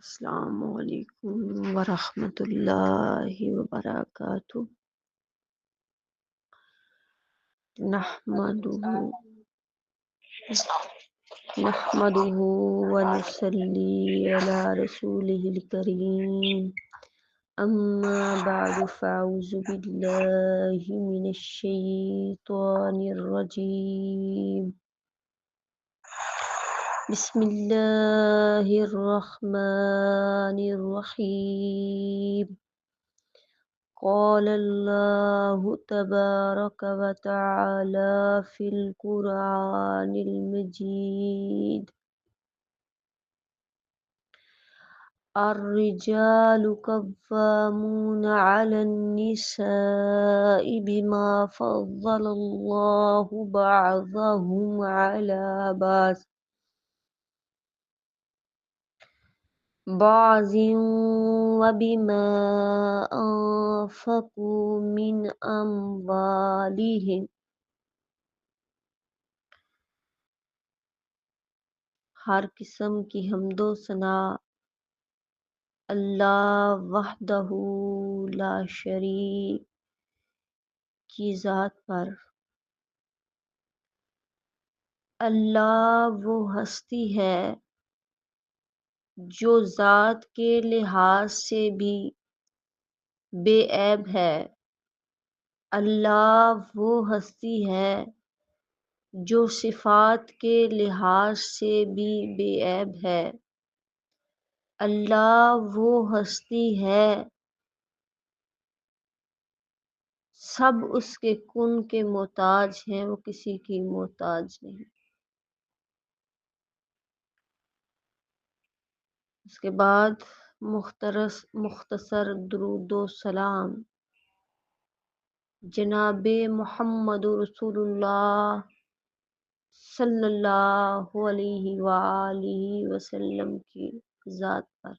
السلام علیکم ورحمۃ اللہ وبرکاتہ۔ نحمدہ نحمدہ ونصلی علی رسولہ الکریم، اما بعد فاعوذ باللہ من الشیطان الرجیم، بسم اللہ الرحمن الرحیم۔ قال اللہ تبارک و تعالی فی القرآن المجید، الرجال قوامون علی النساء بما فضل اللہ بعضهم علی بعض وبما أنفقوا من أموالهم۔ ہر قسم کی حمد و ثنا اللہ وحدہ لا شریک کی ذات پر۔ اللہ وہ ہستی ہے جو ذات کے لحاظ سے بھی بے عیب ہے۔ اللہ وہ ہستی ہے جو صفات کے لحاظ سے بھی بے عیب ہے۔ اللہ وہ ہستی ہے سب اس کے کن کے محتاج ہیں، وہ کسی کی محتاج نہیں۔ اس کے بعد مختصر درود و سلام جناب محمد رسول اللہ صلی اللہ علیہ وآلہ وسلم کی ذات پر۔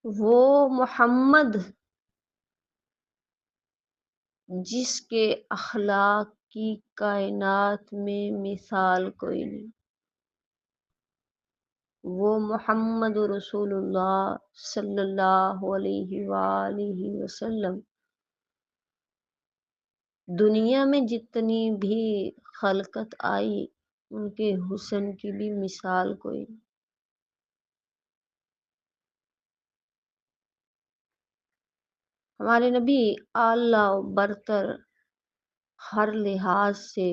وہ محمد جس کے اخلاق کی کائنات میں مثال کوئی نہیں، وہ محمد رسول اللہ صلی اللہ علیہ وآلہ وسلم دنیا میں جتنی بھی خلقت آئی ان کے حسن کی بھی مثال کوئی نہیں۔ ہمارے نبی اعلیٰ و برتر ہر لحاظ سے،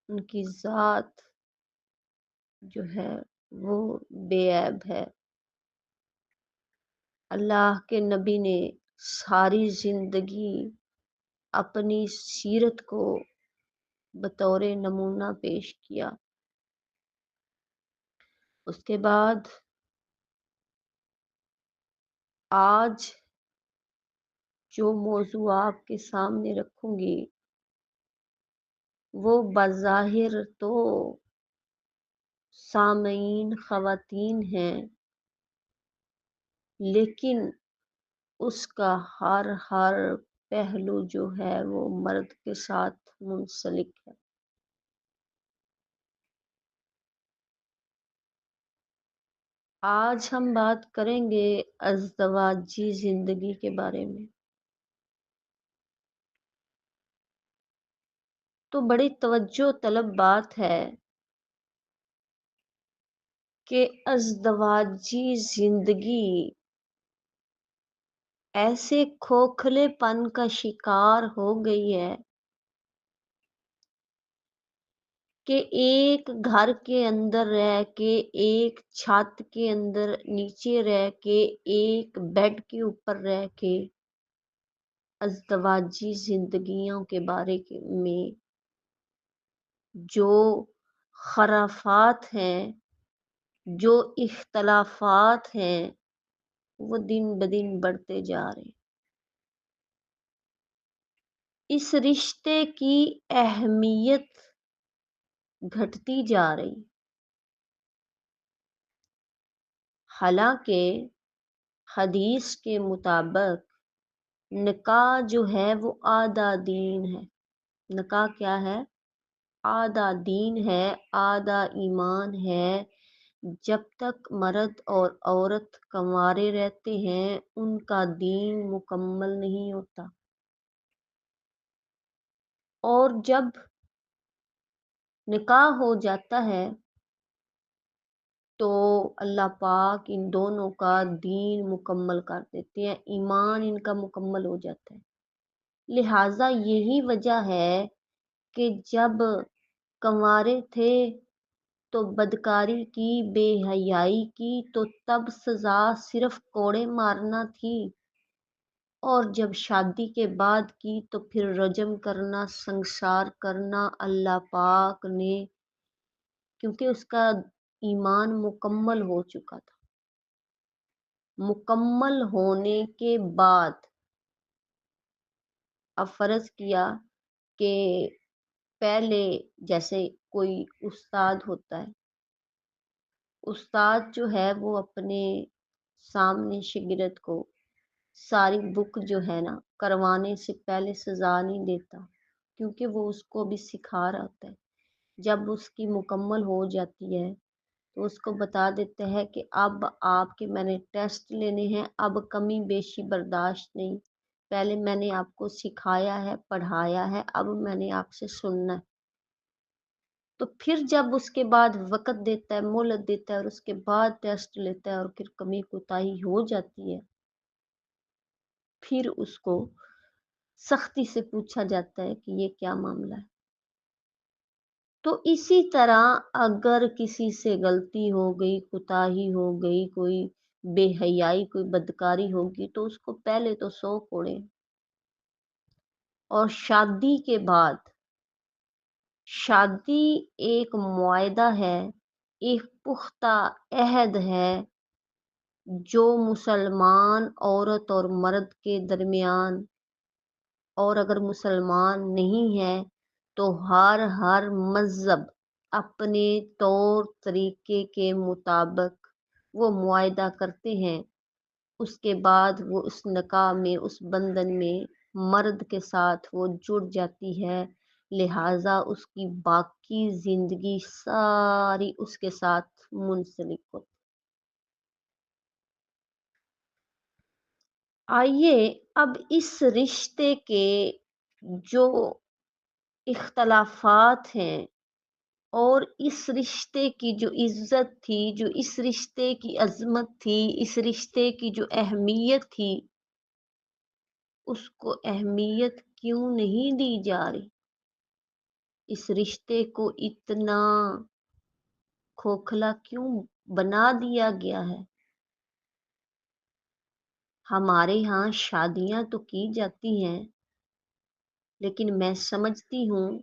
ان کی ذات جو ہے وہ بے عیب ہے۔ اللہ کے نبی نے ساری زندگی اپنی سیرت کو بطور نمونہ پیش کیا۔ اس کے بعد آج جو موضوع آپ کے سامنے رکھوں گی وہ بظاہر تو سامعین خواتین ہیں، لیکن اس کا ہر پہلو جو ہے وہ مرد کے ساتھ منسلک ہے۔ آج ہم بات کریں گے ازدواجی زندگی کے بارے میں۔ تو بڑی توجہ طلب بات ہے کہ ازدواجی زندگی ایسے کھوکھلے پن کا شکار ہو گئی ہے کہ ایک گھر کے اندر رہ کے، ایک چھت کے اندر نیچے رہ کے، ایک بیڈ کے اوپر رہ کے ازدواجی زندگیوں کے بارے میں جو خرافات ہیں، جو اختلافات ہیں، وہ دن بدن بڑھتے جا رہے ہیں۔ اس رشتے کی اہمیت گھٹتی جا رہی، حالانکہ حدیث کے مطابق نکاح جو ہے وہ آدھا دین ہے۔ نکاح کیا ہے؟ آدھا دین ہے، آدھا ایمان ہے۔ جب تک مرد اور عورت کنوارے رہتے ہیں ان کا دین مکمل نہیں ہوتا، اور جب نکاح ہو جاتا ہے تو اللہ پاک ان دونوں کا دین مکمل کر دیتے ہیں، ایمان ان کا مکمل ہو جاتا ہے۔ لہٰذا یہی وجہ ہے کہ جب کنوارے تھے تو بدکاری کی، بے حیائی کی، تو تب سزا صرف کوڑے مارنا تھی، اور جب شادی کے بعد کی تو پھر رجم کرنا، سنسار کرنا۔ اللہ پاک نے، کیونکہ اس کا ایمان مکمل ہو چکا تھا، مکمل ہونے کے بعد اب فرض کیا کہ پہلے جیسے کوئی استاد ہوتا ہے، استاد جو ہے وہ اپنے سامنے شاگرد کو ساری بک جو ہے نا کروانے سے پہلے سزا نہیں دیتا، کیونکہ وہ اس کو بھی سکھا رہا ہوتا ہے۔ جب اس کی مکمل ہو جاتی ہے تو اس کو بتا دیتا ہے کہ اب آپ کے میں نے ٹیسٹ لینے ہیں، اب کمی بیشی برداشت نہیں، پہلے میں نے آپ کو سکھایا ہے، پڑھایا ہے، اب میں نے آپ سے سننا ہے۔ تو پھر جب اس کے بعد وقت دیتا ہے، مہلت دیتا ہے، اور اس کے بعد ٹیسٹ لیتا ہے اور پھر کمی کوتاہی ہو جاتی ہے، پھر اس کو سختی سے پوچھا جاتا ہے کہ یہ کیا معاملہ ہے۔ تو اسی طرح اگر کسی سے غلطی ہو گئی، کوتاہی ہو گئی، کوئی بے حیائی، کوئی بدکاری ہوگی، تو اس کو پہلے تو 100 کوڑے، اور شادی کے بعد، شادی ایک معاہدہ ہے، ایک پختہ عہد ہے جو مسلمان عورت اور مرد کے درمیان، اور اگر مسلمان نہیں ہے تو ہر مذہب اپنے طور طریقے کے مطابق وہ معاہدہ کرتے ہیں، اس کے بعد وہ اس نکاح میں، اس بندھن میں مرد کے ساتھ وہ جڑ جاتی ہے، لہٰذا اس کی باقی زندگی ساری اس کے ساتھ منسلک ہوتی۔ آئیے اب اس رشتے کے جو اختلافات ہیں، اور اس رشتے کی جو عزت تھی، جو اس رشتے کی عظمت تھی، اس رشتے کی جو اہمیت تھی، اس کو اہمیت کیوں نہیں دی جا رہی؟ اس رشتے کو اتنا کھوکھلا کیوں بنا دیا گیا ہے؟ ہمارے ہاں شادیاں تو کی جاتی ہیں، لیکن میں سمجھتی ہوں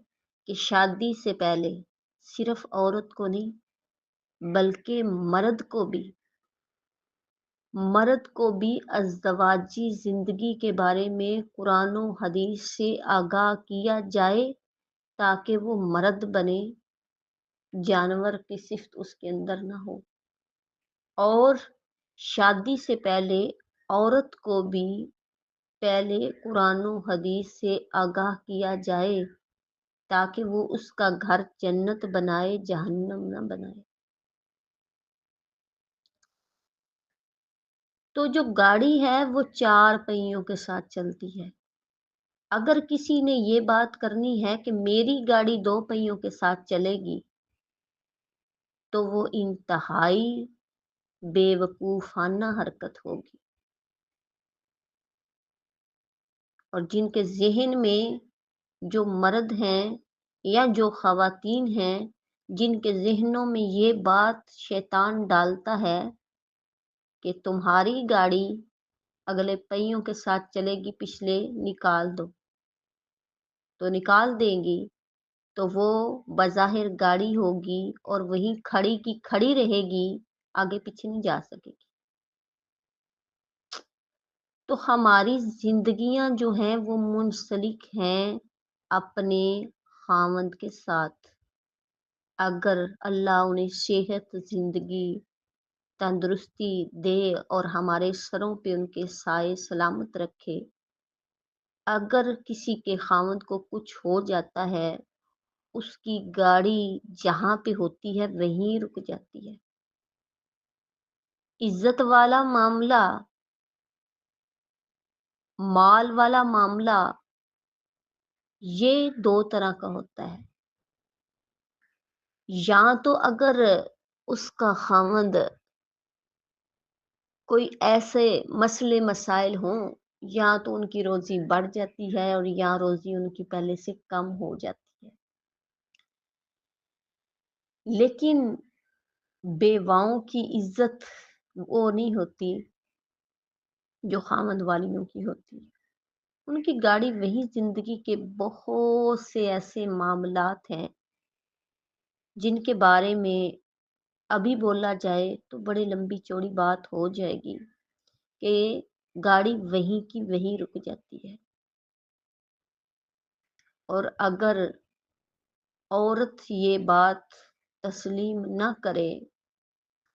کہ شادی سے پہلے صرف عورت کو نہیں بلکہ مرد کو بھی ازدواجی زندگی کے بارے میں قرآن و حدیث سے آگاہ کیا جائے، تاکہ وہ مرد بنے، جانور کی صفت اس کے اندر نہ ہو۔ اور شادی سے پہلے عورت کو بھی پہلے قرآن و حدیث سے آگاہ کیا جائے، تاکہ وہ اس کا گھر جنت بنائے، جہنم نہ بنائے۔ تو جو گاڑی ہے وہ 4 پہیوں کے ساتھ چلتی ہے۔ اگر کسی نے یہ بات کرنی ہے کہ میری گاڑی 2 پہیوں کے ساتھ چلے گی، تو وہ انتہائی بے وقوفانہ حرکت ہوگی، اور جن کے ذہن میں، جو مرد ہیں یا جو خواتین ہیں، جن کے ذہنوں میں یہ بات شیطان ڈالتا ہے کہ تمہاری گاڑی اگلے پہیوں کے ساتھ چلے گی، پچھلے نکال دو، تو نکال دیں گی، تو وہ بظاہر گاڑی ہوگی اور وہیں کھڑی کی کھڑی رہے گی، آگے پیچھے نہیں جا سکے گی۔ تو ہماری زندگیاں جو ہیں وہ منسلک ہیں اپنے خاوند کے ساتھ، اگر اللہ انہیں صحت، زندگی، تندرستی دے اور ہمارے سروں پہ ان کے سائے سلامت رکھے۔ اگر کسی کے خاوند کو کچھ ہو جاتا ہے اس کی گاڑی جہاں پہ ہوتی ہے وہیں رک جاتی ہے۔ عزت والا معاملہ، مال والا معاملہ، یہ دو طرح کا ہوتا ہے۔ یا تو اگر اس کا خاوند کوئی ایسے مسئلے مسائل ہوں، یا تو ان کی روزی بڑھ جاتی ہے اور یا روزی ان کی پہلے سے کم ہو جاتی ہے۔ لیکن بیواؤں کی عزت وہ نہیں ہوتی جو خاوند والیوں کی ہوتی ہے۔ ان کی گاڑی وہی، زندگی کے بہت سے ایسے معاملات ہیں جن کے بارے میں ابھی بولا جائے تو بڑی لمبی چوڑی بات ہو جائے گی کہ گاڑی وہیں کی وہیں رک جاتی ہے۔ اور اگر عورت یہ بات تسلیم نہ کرے،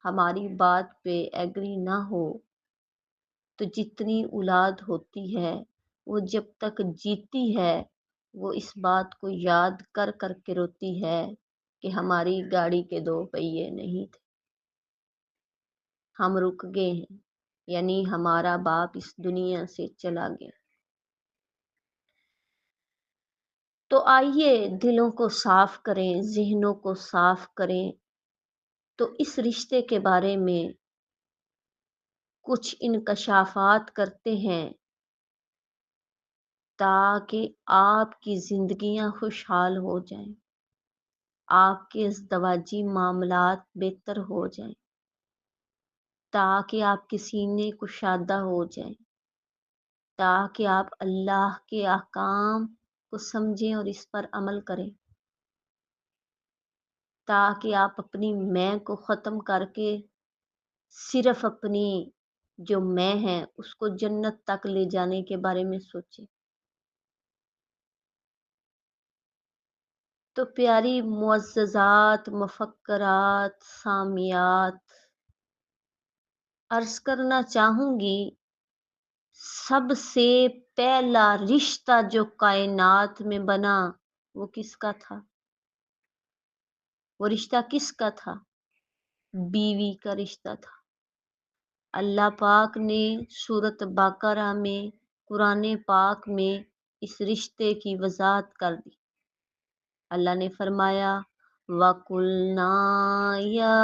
ہماری بات پہ ایگری نہ ہو، تو جتنی اولاد ہوتی ہے وہ جب تک جیتی ہے وہ اس بات کو یاد کر کر کے روتی ہے کہ ہماری گاڑی کے دو پہیے نہیں تھے، ہم رک گئے ہیں، یعنی ہمارا باپ اس دنیا سے چلا گیا۔ تو آئیے دلوں کو صاف کریں، ذہنوں کو صاف کریں، تو اس رشتے کے بارے میں کچھ انکشافات کرتے ہیں تاکہ آپ کی زندگیاں خوشحال ہو جائیں، آپ کے ازدواجی معاملات بہتر ہو جائیں، تاکہ آپ کے سینے کشادہ ہو جائیں، تاکہ آپ اللہ کے احکام کو سمجھیں اور اس پر عمل کریں، تاکہ آپ اپنی میں کو ختم کر کے صرف اپنی جو میں ہے اس کو جنت تک لے جانے کے بارے میں سوچیں۔ تو پیاری معززات، مفکرات، سامیات، عرض کرنا چاہوں گی، سب سے پہلا رشتہ جو کائنات میں بنا وہ کس کا تھا؟ وہ رشتہ کس کا تھا؟ بیوی کا رشتہ تھا۔ اللہ پاک نے سورۃ بقرہ میں، قرآن پاک میں اس رشتے کی وضاحت کر دی۔ اللہ نے فرمایا وَقُلْنَا يَا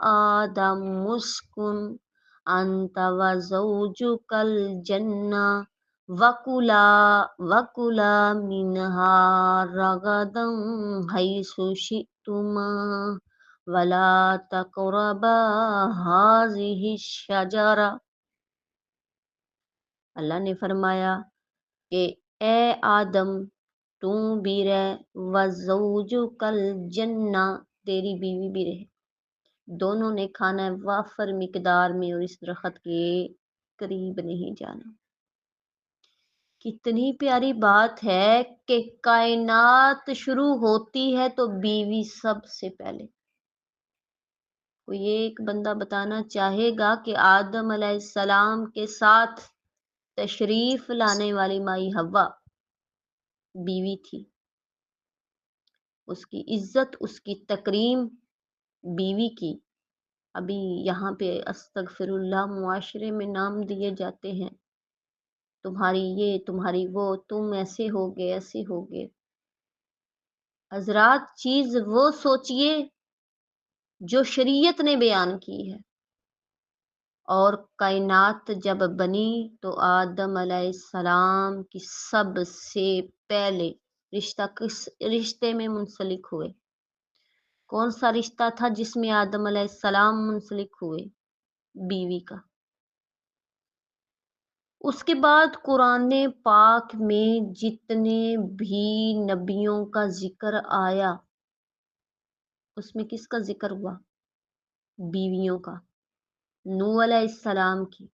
آدَمُ اسْكُنْ أَنْتَ وَزَوْجُكَ الْجَنَّةَ وَكُلَا مِنْهَا رَغَدًا حَيْثُ شِئْتُمَا وَلَا تَقْرَبَا هَٰذِهِ الشَّجَرَةَ۔ اللہ نے فرمایا کہ اے آدم تو بھی رہ، وَزَوْجُكَ الْجَنَّةَ تیری بیوی بھی رہے، دونوں نے کھانا ہے وافر مقدار میں اور اس درخت کے قریب نہیں جانا۔ کتنی پیاری بات ہے کہ کائنات شروع ہوتی ہے تو بیوی سب سے پہلے۔ کوئی ایک بندہ بتانا چاہے گا کہ آدم علیہ السلام کے ساتھ تشریف لانے والی مائی حوا بیوی تھی، اس کی عزت، اس کی تکریم بیوی کی۔ ابھی یہاں پہ استغفر اللہ معاشرے میں نام دیے جاتے ہیں، تمہاری یہ، تمہاری وہ، تم ایسے ہوگے، ایسے ہوگے۔ حضرات چیز وہ سوچئے جو شریعت نے بیان کی ہے۔ اور کائنات جب بنی تو آدم علیہ السلام کی سب سے پہلے رشتہ کس رشتے میں منسلک ہوئے؟ کون سا رشتہ تھا جس میں آدم علیہ السلام منسلک ہوئے؟ بیوی کا۔ اس کے بعد قرآن پاک میں جتنے بھی نبیوں کا ذکر آیا اس میں کس کا ذکر ہوا؟ بیویوں کا۔ نوح علیہ السلام کی،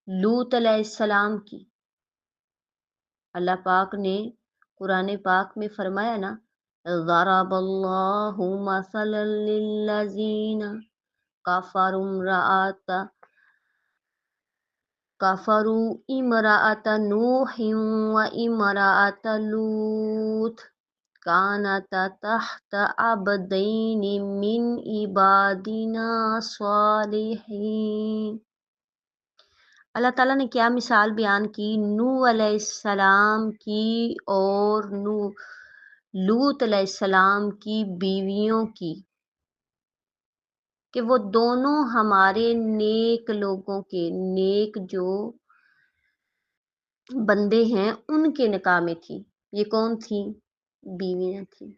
لوط علیہ السلام کی۔ اللہ پاک نے قرآن پاک میں فرمایا نا ضرب اللہ مثلا للذین کفروا امرأۃ نوح و امرأۃ لوط۔ कानता तहत अबदैन मिन इबादिना सालिहीन। अल्लाह ताला ने क्या मिसाल बयान की नूह अलैहिस्सलाम की और लूत अलैहिस्सलाम की बीवियों की, कि वो दोनों हमारे नेक लोगों के, नेक जो बंदे हैं उनके निकाह में थी। ये कौन थी? बीवियां थी।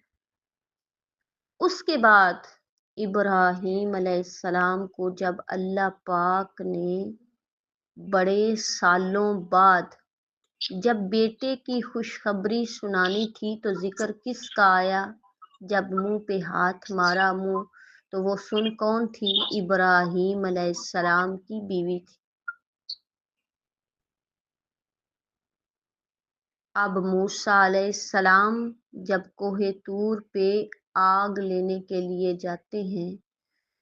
उसके बाद इब्राहीम अलैहिस्सलाम को जब अल्लाह पाक ने बड़े सालों बाद जब बेटे की खुशखबरी सुनानी थी तो जिक्र किसका आया? जब मुंह पे हाथ मारा मुंह, तो वो सुन कौन थी? इब्राहीम अलैहिस्सलाम की बीवी थी। अब मूसा अलैहिस्सलाम जब कोहे तूर पे आग लेने के लिए जाते हैं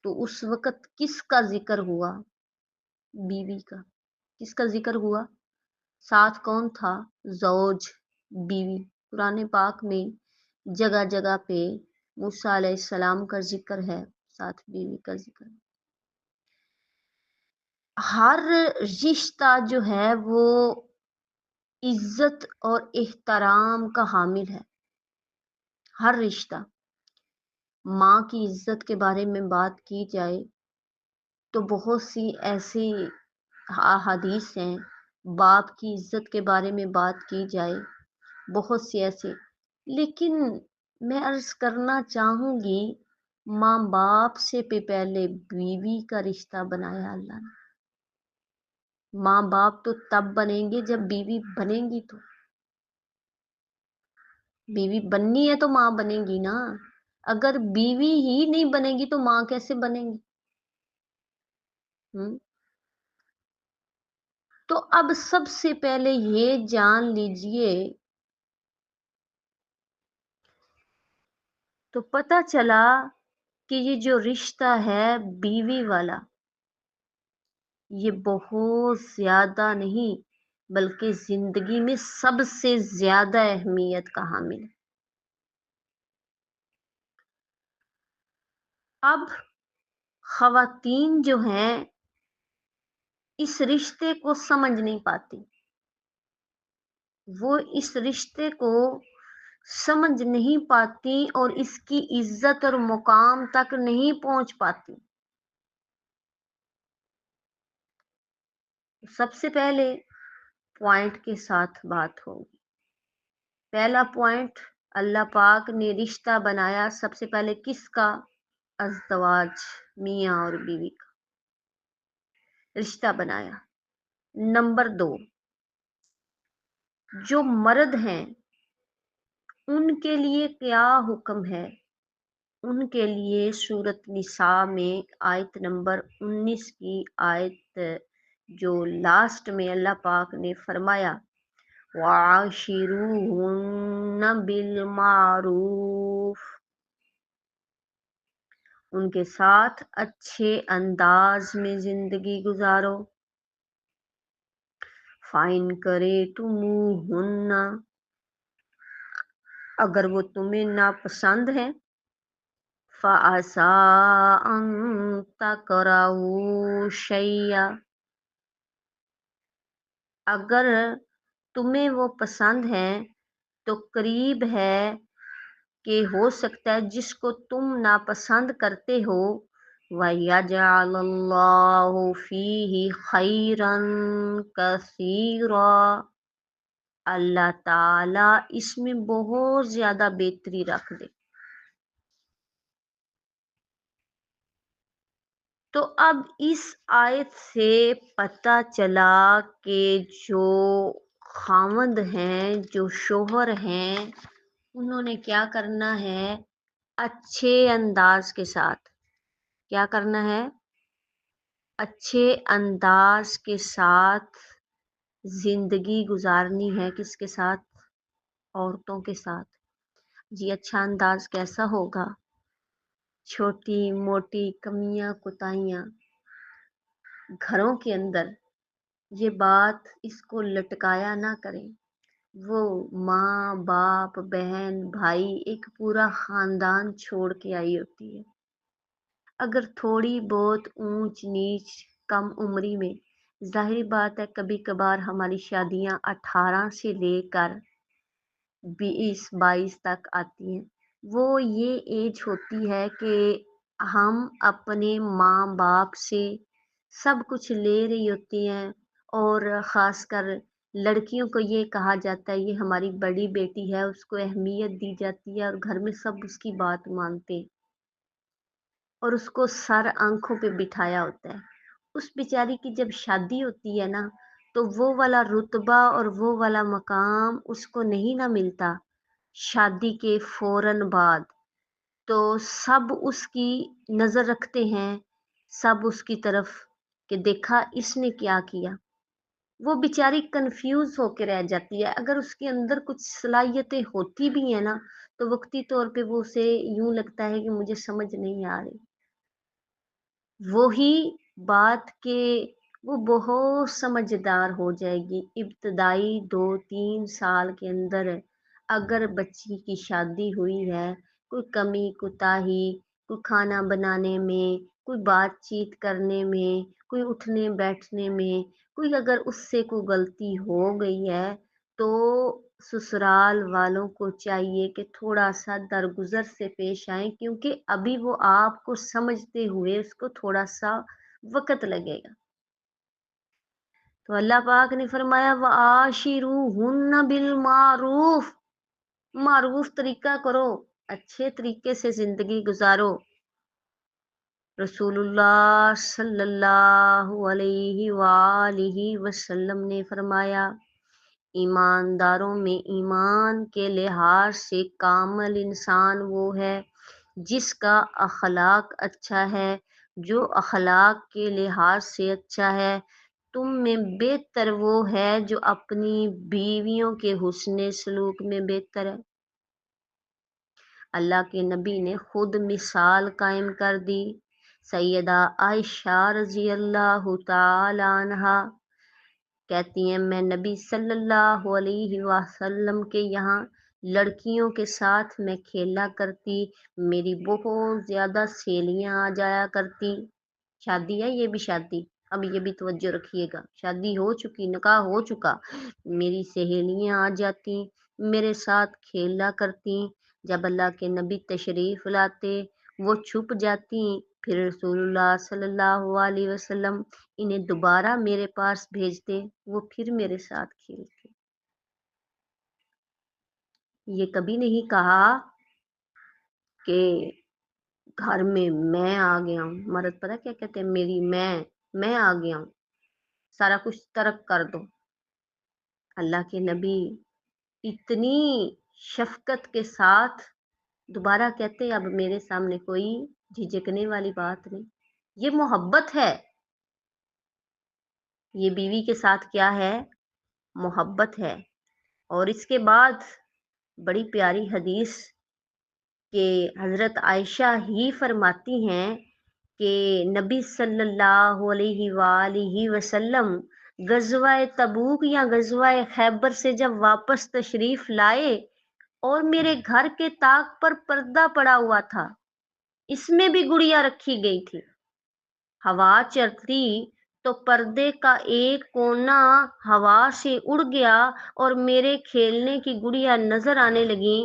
तो उस वक़्त किसका जिक्र हुआ? बीवी का। किसका जिक्र हुआ? साथ कौन था? ज़ौज, बीवी। कुरान पाक में जगह जगह पे मूसा अलैहिस्सलाम का जिक्र है, साथ बीवी का जिक्र। हर रिश्ता जो है वो इज्जत और एहतराम का हामिल है। हर रिश्ता। माँ की इज्जत के बारे में बात की जाए तो बहुत सी ऐसी हदीस हैं। बाप की इज्जत के बारे में बात की जाए, बहुत सी ऐसी। लेकिन मैं अर्ज करना चाहूंगी, माँ बाप से पे पहले बीवी का रिश्ता बनाया अल्लाह ने। माँ बाप तो तब बनेंगे जब बीवी बनेंगी, तो बीवी बननी है तो माँ बनेगी ना। अगर बीवी ही नहीं बनेगी तो माँ कैसे बनेगी? हम्म। तो अब सबसे पहले ये जान लीजिए, तो पता चला कि ये जो रिश्ता है बीवी वाला, ये बहुत ज्यादा नहीं बल्कि जिंदगी में सबसे ज्यादा अहमियत का हामिल है। अब खवातीन जो हैं इस रिश्ते को समझ नहीं पाती, वो इस रिश्ते को समझ नहीं पाती और इसकी इज्जत और मुकाम तक नहीं पहुंच पाती। सबसे पहले पॉइंट के साथ बात होगी। पहला पॉइंट, अल्लाह पाक ने रिश्ता बनाया सबसे पहले किसका? अज़दवाज, मियाँ और बीवी का रिश्ता बनाया। नंबर 2, जो मर्द हैं उनके लिए क्या हुक्म है? उनके लिए सूरत निसा में आयत नंबर 19 की आयत जो लास्ट में अल्लाह पाक ने फरमाया, वाशिरूहुन्ना बिल मारूफ, उनके साथ अच्छे अंदाज में जिंदगी गुजारो। फाइन करे तुमुहुन्ना, अगर वो तुम्हें नापसंद है, फ़असा अन तकराहू शैया, अगर तुम्हें वो पसंद है तो करीब है कि हो सकता है जिसको तुम नापसंद करते हो, वयजअलल्लाहु फीही खैरन कसीरा, अल्लाह ताला इसमें बहुत ज्यादा बेहतरी रख दे। तो अब इस आयत से पता चला कि जो खामद हैं, जो शोहर हैं, उन्होंने क्या करना है? अच्छे अंदाज के साथ क्या करना है? अच्छे अंदाज के साथ जिंदगी गुजारनी है। किसके साथ? औरतों के साथ। जी, अच्छा अंदाज कैसा होगा? छोटी मोटी कमियां कुताइयां घरों के अंदर, ये बात इसको लटकाया ना करें। وہ ماں باپ بہن بھائی ایک پورا خاندان چھوڑ کے آئی ہوتی ہے. اگر تھوڑی بہت اونچ نیچ کم عمری میں، ظاہری بات ہے کبھی کبھار ہماری شادیاں 18 سے لے کر 20-22 تک آتی ہیں. وہ یہ ایج ہوتی ہے کہ ہم اپنے ماں باپ سے سب کچھ لے رہی ہوتی ہیں، اور خاص کر لڑکیوں کو یہ کہا جاتا ہے یہ ہماری بڑی بیٹی ہے، اس کو اہمیت دی جاتی ہے اور گھر میں سب اس کی بات مانتے ہیں اور اس کو سر آنکھوں پہ بٹھایا ہوتا ہے. اس بیچاری کی جب شادی ہوتی ہے نا، تو وہ والا رتبہ اور وہ والا مقام اس کو نہیں نہ ملتا شادی کے فوراً بعد. تو سب اس کی نظر رکھتے ہیں، سب اس کی طرف کہ دیکھا اس نے کیا کیا. وہ بیچاری کنفیوز ہو کے رہ جاتی ہے. اگر اس کے اندر کچھ صلاحیتیں ہوتی بھی ہیں نا، تو وقتی طور پہ وہ اسے یوں لگتا ہے کہ مجھے سمجھ نہیں آ رہی. وہی بات کہ وہ بہت سمجھدار ہو جائے گی ابتدائی 2-3 سال کے اندر. اگر بچی کی شادی ہوئی ہے، کوئی کمی کوتاہی، کوئی کھانا بنانے میں، کوئی بات چیت کرنے میں، کوئی اٹھنے بیٹھنے میں، کوئی اگر اس سے کوئی غلطی ہو گئی ہے، تو سسرال والوں کو چاہیے کہ تھوڑا سا درگزر سے پیش آئیں، کیونکہ ابھی وہ آپ کو سمجھتے ہوئے اس کو تھوڑا سا وقت لگے گا. تو اللہ پاک نے فرمایا وَعَاشِرُوهُنَّ بِالْمَعْرُوفِ، معروف طریقہ کرو، اچھے طریقے سے زندگی گزارو. رسول اللہ صلی اللہ علیہ وآلہ وسلم نے فرمایا ایمانداروں میں ایمان کے لحاظ سے کامل انسان وہ ہے جس کا اخلاق اچھا ہے، جو اخلاق کے لحاظ سے اچھا ہے. تم میں بہتر وہ ہے جو اپنی بیویوں کے حسن سلوک میں بہتر ہے. اللہ کے نبی نے خود مثال قائم کر دی. سیدہ عائشہ رضی اللہ تعالی عنہا کہتی ہیں میں نبی صلی اللہ علیہ وسلم کے یہاں لڑکیوں کے ساتھ میں کھیلا کرتی، میری بہت زیادہ سہیلیاں آ جایا کرتی. شادی ہے یہ بھی شادی، اب یہ بھی توجہ رکھیے گا، شادی ہو چکی، نکاح ہو چکا. میری سہیلیاں آ جاتی، میرے ساتھ کھیلا کرتی. جب اللہ کے نبی تشریف لاتے وہ چھپ جاتی، پھر رسول اللہ صلی اللہ علیہ وسلم انہیں دوبارہ میرے پاس بھیجتے، وہ پھر میرے ساتھ کھیلتے. یہ کبھی نہیں کہا کہ گھر میں آ گیا ہوں. مرد پتہ کیا کہتے ہیں، میری میں آ گیا ہوں، سارا کچھ ترک کر دو. اللہ کے نبی اتنی شفقت کے ساتھ دوبارہ کہتے اب میرے سامنے کوئی جھجکنے والی بات نہیں. یہ محبت ہے، یہ بیوی کے ساتھ کیا ہے، محبت ہے. اور اس کے بعد بڑی پیاری حدیث کہ حضرت عائشہ ہی فرماتی ہیں کہ نبی صلی اللہ علیہ وآلہ وسلم غزوہ تبوک یا غزوہ خیبر سے جب واپس تشریف لائے اور میرے گھر کے طاق پر پردہ پڑا ہوا تھا، اس میں بھی گڑیا رکھی گئی تھی. ہوا چلتی تو پردے کا ایک کونا ہوا سے اڑ گیا اور میرے کھیلنے کی گڑیا نظر آنے لگی.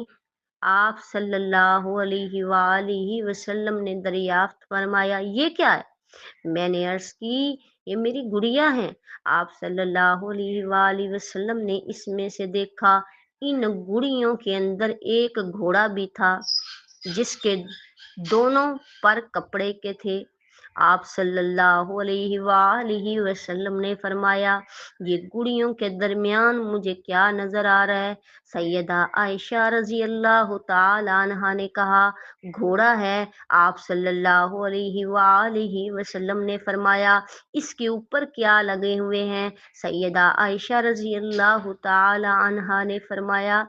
آپ صلی اللہ علیہ وآلہ وسلم نے دریافت فرمایا یہ کیا ہے؟ میں نے عرض کی یہ میری گڑیا ہیں. آپ صلی اللہ علیہ وآلہ وسلم نے اس میں سے دیکھا ان گڑیوں کے اندر ایک گھوڑا بھی تھا جس کے دونوں پر کپڑے کے تھے. آپ صلی اللہ علیہ وآلہ وسلم نے فرمایا یہ گڑیوں کے درمیان مجھے کیا نظر آ رہا ہے؟ سیدہ عائشہ رضی اللہ تعالی عنہا نے کہا گھوڑا ہے. آپ صلی اللہ علیہ وآلہ وسلم نے فرمایا اس کے اوپر کیا لگے ہوئے ہیں؟ سیدہ عائشہ رضی اللہ تعالی عنہا نے فرمایا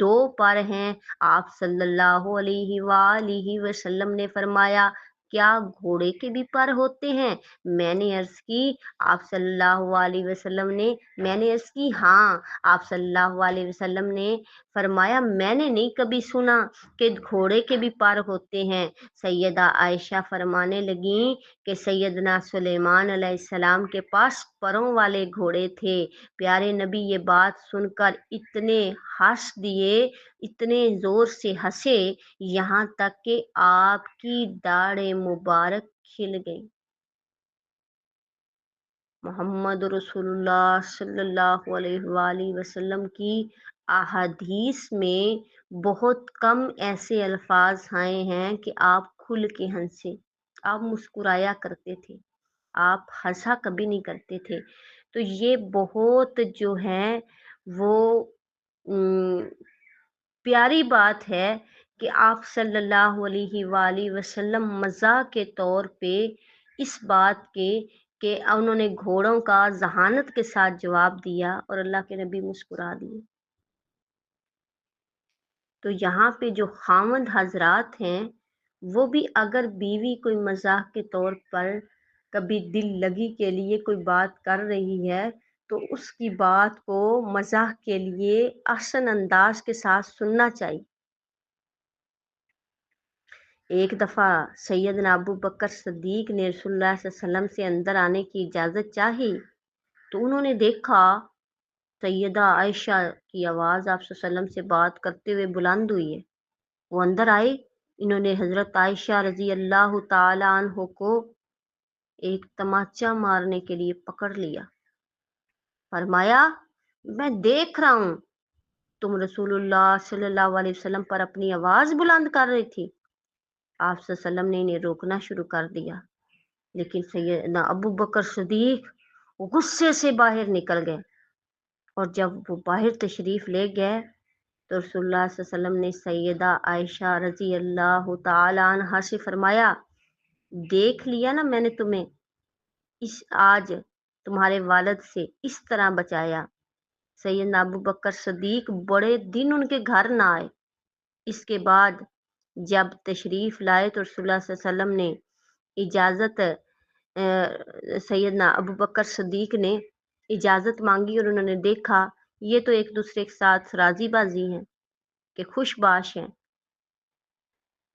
2 پر ہیں. آپ صلی اللہ علیہ وآلہ وسلم نے فرمایا क्या घोड़े के भी पर होते हैं? मैंने अर्ज की आप सल्लल्लाहु अलैहि वसल्लम ने मैंने अर्ज की हाँ। आप सल्लल्लाहु अलैहि वसल्लम ने फरमाया मैंने नहीं कभी सुना कि घोड़े के भी पर होते हैं। सैयदा आयशा फरमाने लगी कि सैयदना सुलेमान अलैहिस्सलाम के पास परों वाले घोड़े थे। प्यारे नबी ये बात सुनकर इतने हंस दिए, इतने जोर से हंसे, यहाँ तक कि आपकी दाढ़ें मुबारक खिल गई। मोहम्मद रसूलुल्लाह सल्लल्लाहु अलैहि वसल्लम की अहादीस में बहुत कम ऐसे अल्फाज आए हैं कि आप खुल के हंसे, आप मुस्कुराया करते थे, आप हंसा कभी नहीं करते थे। तो ये बहुत जो है वो उम, प्यारी बात है कि आप सल्लल्लाहु अलैहि वसल्लम मज़ाक के तौर पे इस बात के कि उन्होंने घोड़ों का ज़हानत के साथ जवाब दिया और अल्लाह के नबी मुस्कुरा दिए। तो यहाँ पे जो खामद हजरात हैं वो भी अगर बीवी कोई मजाक के तौर पर कभी दिल लगी के लिए कोई बात कर रही है तो उसकी बात को मजाक के लिए आसान अंदाज के साथ सुनना चाहिए। एक दफ़ा सैयदना अबू बकर सद्दीक ने रसूलुल्लाह सल्लल्लाहु अलैहि वसल्लम से अंदर आने की इजाज़त चाही तो उन्होंने देखा सैयदा आयशा की आवाज़ आप सल्लल्लाहु अलैहि वसल्लम से बात करते हुए बुलंद हुई है। वो अंदर आए, इन्होंने हजरत आयशा रजी अल्लाह ताला अन्हो को एक तमाचा मारने के लिए पकड़ लिया। फरमाया मैं देख रहा हूँ तुम रसूलुल्लाह सल्लल्लाहु अलैहि वसल्लम पर अपनी आवाज बुलंद कर रही थी। आप सल्लल्लाहु अलैहि वसल्लम ने इन्हें रोकना शुरू कर दिया, लेकिन सैयदना अबू बकर सदीक गुस्से से बाहर निकल गए और जब वो बाहर तशरीफ ले गए तो रसूलुल्लाह सल्लल्लाहु अलैहि वसल्लम ने सैयदा आयशा रजी अल्लाह ताला अन्हा से फरमाया देख लिया ना मैंने तुम्हें इस आज तुम्हारे वालिद से इस तरह बचाया। सैयदना अबू बकर सदीक बड़े दिन उनके घर ना आए। इसके बाद जब तशरीफ लाए तो रसूलुल्लाह सल्लल्लाहु अलैहि वसल्लम ने इजाज़त सैयदना अबू बकर सदीक ने इजाज़त मांगी और उन्होंने देखा ये तो एक दूसरे के साथ राजी बाजी हैं कि खुशबाश हैं।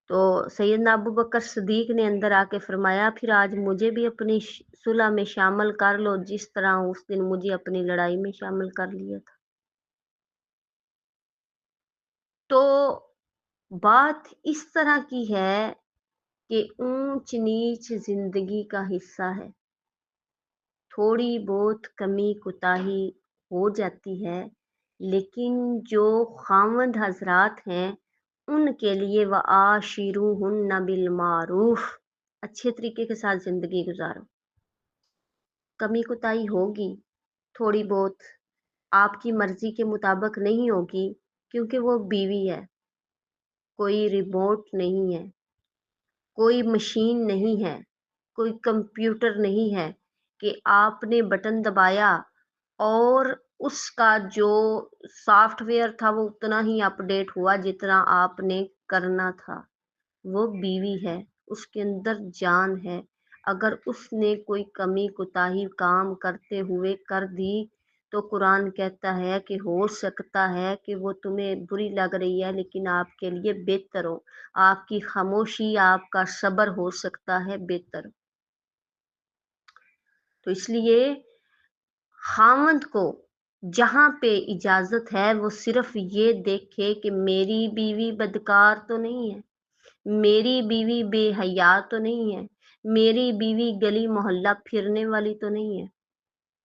तो सैयदना अबू बकर सदीक ने अंदर आके फरमाया फिर आज मुझे भी अपनी सुलह में शामिल कर लो जिस तरह उस दिन मुझे अपनी लड़ाई में शामिल कर लिया था। तो बात इस तरह की है कि ऊंच नीच जिंदगी का हिस्सा है, थोड़ी बहुत कमी कुताही हो जाती है, लेकिन जो खामद हजरात हैं उनके लिए व आशिरूहुन्ना बिल मारूफ अच्छे तरीके के साथ जिंदगी गुजारो। कमी कुताही होगी थोड़ी बहुत, आपकी मर्जी के मुताबिक नहीं होगी क्योंकि वो बीवी है, कोई रिमोट नहीं है, कोई मशीन नहीं है, कोई कंप्यूटर नहीं है कि आपने बटन दबाया और उसका जो सॉफ्टवेयर था वो उतना ही अपडेट हुआ जितना आपने करना था। वो बीवी है, उसके अंदर जान है। अगर उसने कोई कमी कुताही काम करते हुए कर दी तो कुरान कहता है कि हो सकता है कि वो तुम्हें बुरी लग रही है लेकिन आपके लिए बेहतर हो, आपकी खामोशी आपका सब्र हो सकता है बेहतर। तो इसलिए खामद को जहाँ पे इजाजत है वो सिर्फ ये देखे कि मेरी बीवी बदकार तो नहीं है, मेरी बीवी बेहया तो नहीं है, मेरी बीवी गली मोहल्ला फिरने वाली तो नहीं है।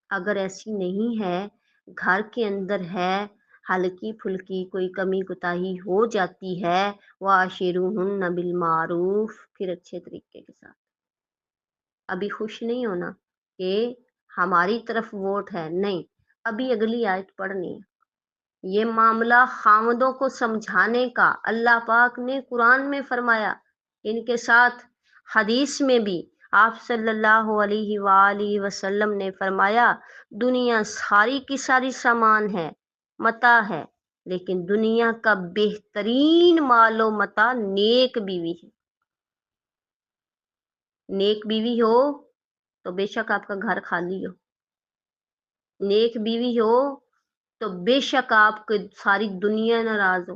अगर ऐसी नहीं है, घर के अंदर है, हल्की फुल्की कोई कमी कुताही हो जाती है, वाशिरूहुन्ना बिल मारूफ फिर अच्छे तरीके के साथ। अभी खुश नहीं होना कि हमारी तरफ वोट है, नहीं, अभी अगली आयत पढ़नी है। ये मामला खामदों को समझाने का अल्लाह पाक ने कुरान में फरमाया, इनके साथ हदीस में भी आप सल्लल्लाहु अलैहि वसल्लम ने फरमाया दुनिया सारी की सारी सामान है, मता है, लेकिन दुनिया का बेहतरीन मालो मता नेक बीवी है। नेक बीवी हो तो बेशक आपका घर खाली हो, नेक बीवी हो तो बेशक आपकी सारी दुनिया नाराज हो,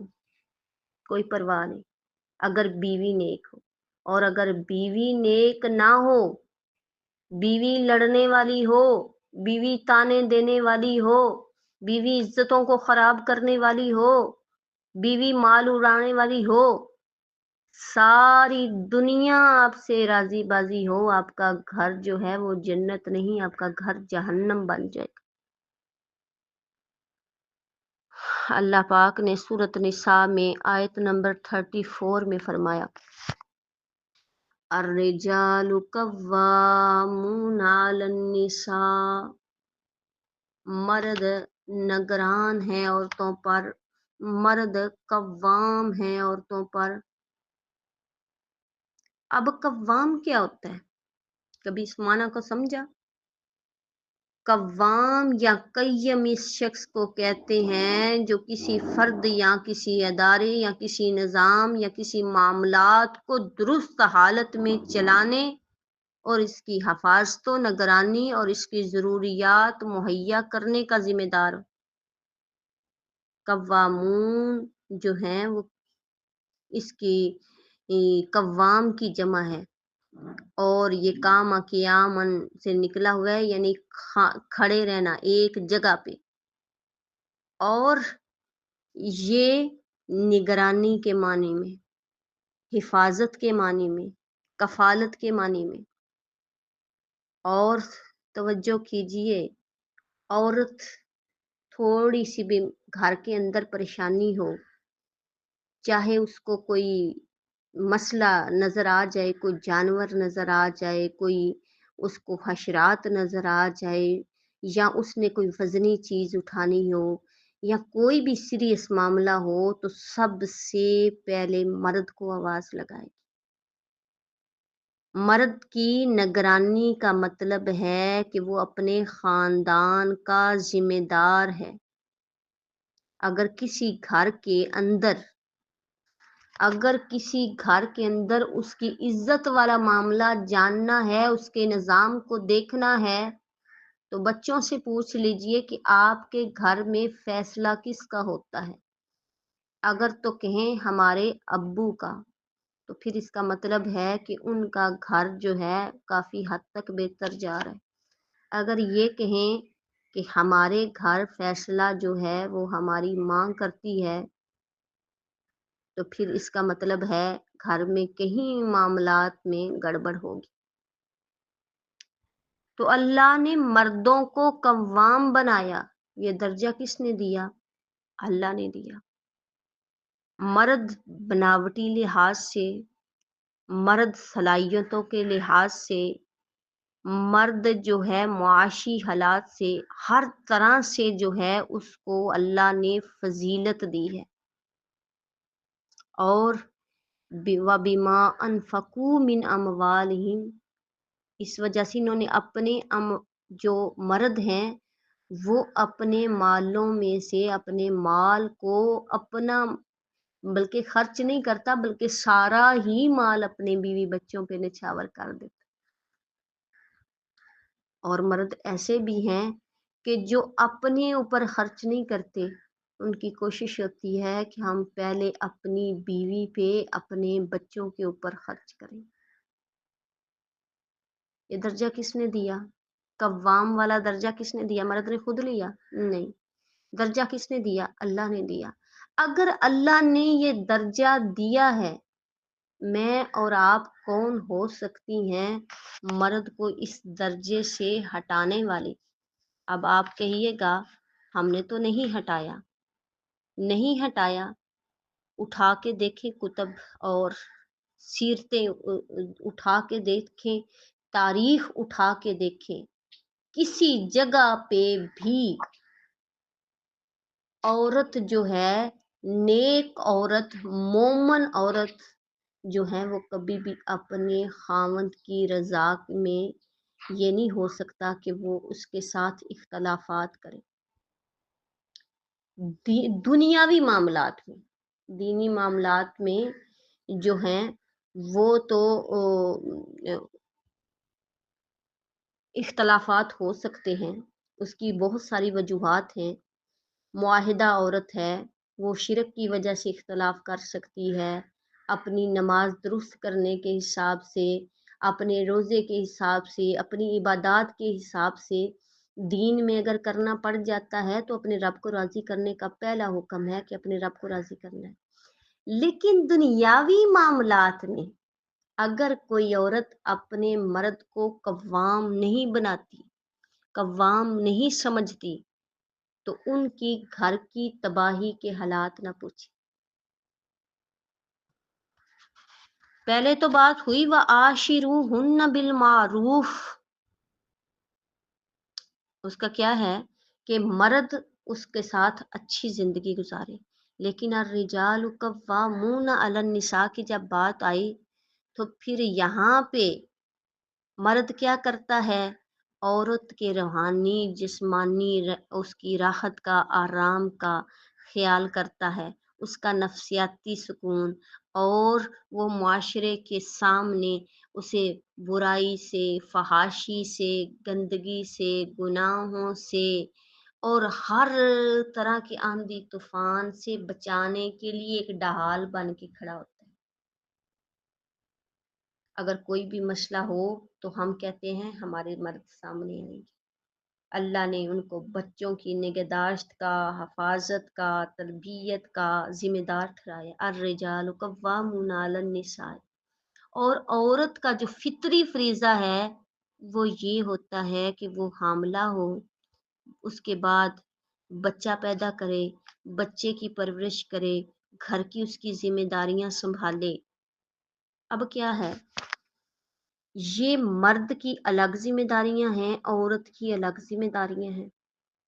कोई परवाह नहीं, अगर बीवी नेक हो। और अगर बीवी नेक ना हो, बीवी लड़ने वाली हो, बीवी ताने देने वाली हो, बीवी इज्जतों को खराब करने वाली हो, बीवी माल उड़ाने वाली हो, सारी दुनिया आपसे राजी बाजी हो, आपका घर जो है वो जन्नत नहीं, आपका घर जहन्नम बन जाएगा। अल्लाह पाक ने सूरत निसा में आयत नंबर 34 में फरमाया, अर्रिजालु कव्वामूना अलन्निसा, मर्द निगरान हैं औरतों पर, मर्द कव्वाम हैं औरतों पर। अब कव्वाम क्या होता है, कभी इस माना को समझा? कव्वाम या कय्यम इस शख्स को कहते हैं जो किसी फर्द या किसी अदारे या किसी निज़ाम या किसी मामलात को दुरुस्त हालत में चलाने और इसकी हिफाजत व निगरानी और इसकी ज़रूरियात मुहैया करने का जिम्मेदार हो। कव्वामून जो हैं वो इसकी कव्वाम की जमा है और ये काम क़ियामन से निकला हुआ है, यानी खड़े रहना एक जगह पे, और ये निगरानी के मानी में, हिफाजत के मानी में, कफालत के मानी में। और तवज्जो कीजिए, औरत थोड़ी सी भी घर के अंदर परेशानी हो, चाहे उसको कोई मसला नज़र आ जाए, कोई जानवर नज़र आ जाए, कोई उसको हशरात नज़र आ जाए, या उसने कोई वज़नी चीज़ उठानी हो, या कोई भी सीरियस मामला हो, तो सबसे पहले मर्द को आवाज़ लगाए। मर्द की निगरानी का मतलब है कि वो अपने ख़ानदान का ज़िम्मेदार है। अगर किसी घर के अंदर अगर किसी घर के अंदर उसकी इज्जत वाला मामला जानना है, उसके निज़ाम को देखना है, तो बच्चों से पूछ लीजिए कि आपके घर में फैसला किसका होता है। अगर तो कहें हमारे अब्बू का, तो फिर इसका मतलब है कि उनका घर जो है काफ़ी हद तक बेहतर जा रहा है। अगर ये कहें कि हमारे घर फैसला जो है वो हमारी माँ करती है, तो फिर इसका मतलब है घर में कहीं मामलात में गड़बड़ होगी। तो अल्लाह ने मर्दों को कव्वाम बनाया, ये दर्जा किसने दिया? अल्लाह ने दिया। मर्द बनावटी लिहाज से, मर्द सलाहियतों के लिहाज से, मर्द जो है मुआशी हालात से, हर तरह से जो है उसको अल्लाह ने फजीलत दी है। और व बिमा अनफकू मिन अमवालिहिम, इस वजह से इन्होंने अपने जो मर्द हैं वो अपने मालों में से अपने माल को अपना बल्कि खर्च नहीं करता, बल्कि सारा ही माल अपने बीवी बच्चों पे निछावर कर देता। और मर्द ऐसे भी हैं कि जो अपने ऊपर खर्च नहीं करते, उनकी कोशिश होती है कि हम पहले अपनी बीवी पे, अपने बच्चों के ऊपर खर्च करें। ये दर्जा किसने दिया? कव्वाम वाला दर्जा किसने दिया? मर्द ने खुद लिया? नहीं, दर्जा किसने दिया? अल्लाह ने दिया। अगर अल्लाह ने ये दर्जा दिया है, मैं और आप कौन हो सकती हैं मर्द को इस दर्जे से हटाने वाली? अब आप कहिएगा हमने तो नहीं हटाया। नहीं हटाया, उठा के देखें कुतब और सीरतें, उठा के देखें, तारीख उठा के देखें, किसी जगह पे भी औरत जो है, नेक औरत, मोमन औरत जो है, वो कभी भी अपने खावंद की रज़ा में ये नहीं हो सकता कि वो उसके साथ इख्तलाफात करे। दुनियावी मामलात में, दीनी मामलात में जो हैं वो तो اختلافات ہو سکتے ہیں، اس کی بہت ساری وجوہات ہیں۔ معاہدہ عورت ہے، وہ شرک کی وجہ سے اختلاف کر سکتی ہے، اپنی نماز درست کرنے کے حساب سے، اپنے روزے کے حساب سے، اپنی عبادات کے حساب سے دین میں اگر کرنا پڑ جاتا ہے تو اپنے رب کو راضی کرنے کا پہلا حکم ہے کہ اپنے رب کو راضی کرنا ہے۔ لیکن دنیاوی معاملات میں اگر کوئی عورت اپنے مرد کو قوام نہیں بناتی، قوام نہیں سمجھتی، تو ان کی گھر کی تباہی کے حالات نہ پوچھیں۔ پہلے تو بات ہوئی وَعَاشِرُوهُنَّ بِالْمَعْرُوفِ، اس کا کیا ہے کہ مرد اس کے ساتھ اچھی زندگی گزارے، لیکن الرجال قوامون علی النساء کی جب بات آئی تو پھر یہاں پہ مرد کیا کرتا ہے؟ عورت کے روحانی جسمانی اس کی راحت کا، آرام کا خیال کرتا ہے، اس کا نفسیاتی سکون، اور وہ معاشرے کے سامنے اسے برائی سے، فحاشی سے، گندگی سے، گناہوں سے اور ہر طرح کے آندھی طوفان سے بچانے کے لیے ایک ڈھال بن کے کھڑا ہوتا ہے۔ اگر کوئی بھی مسئلہ ہو تو ہم کہتے ہیں ہمارے مرد سامنے آئیں گے۔ اللہ نے ان کو بچوں کی نگہداشت کا، حفاظت کا، تربیت کا ذمہ دار ٹھہرایا۔ الرجال قوامون علی النساء، اور عورت کا جو فطری فریضہ ہے وہ یہ ہوتا ہے کہ وہ حاملہ ہو، اس کے بعد بچہ پیدا کرے، بچے کی پرورش کرے، گھر کی اس کی ذمہ داریاں سنبھالے۔ اب کیا ہے، یہ مرد کی الگ ذمہ داریاں ہیں، عورت کی الگ ذمہ داریاں ہیں۔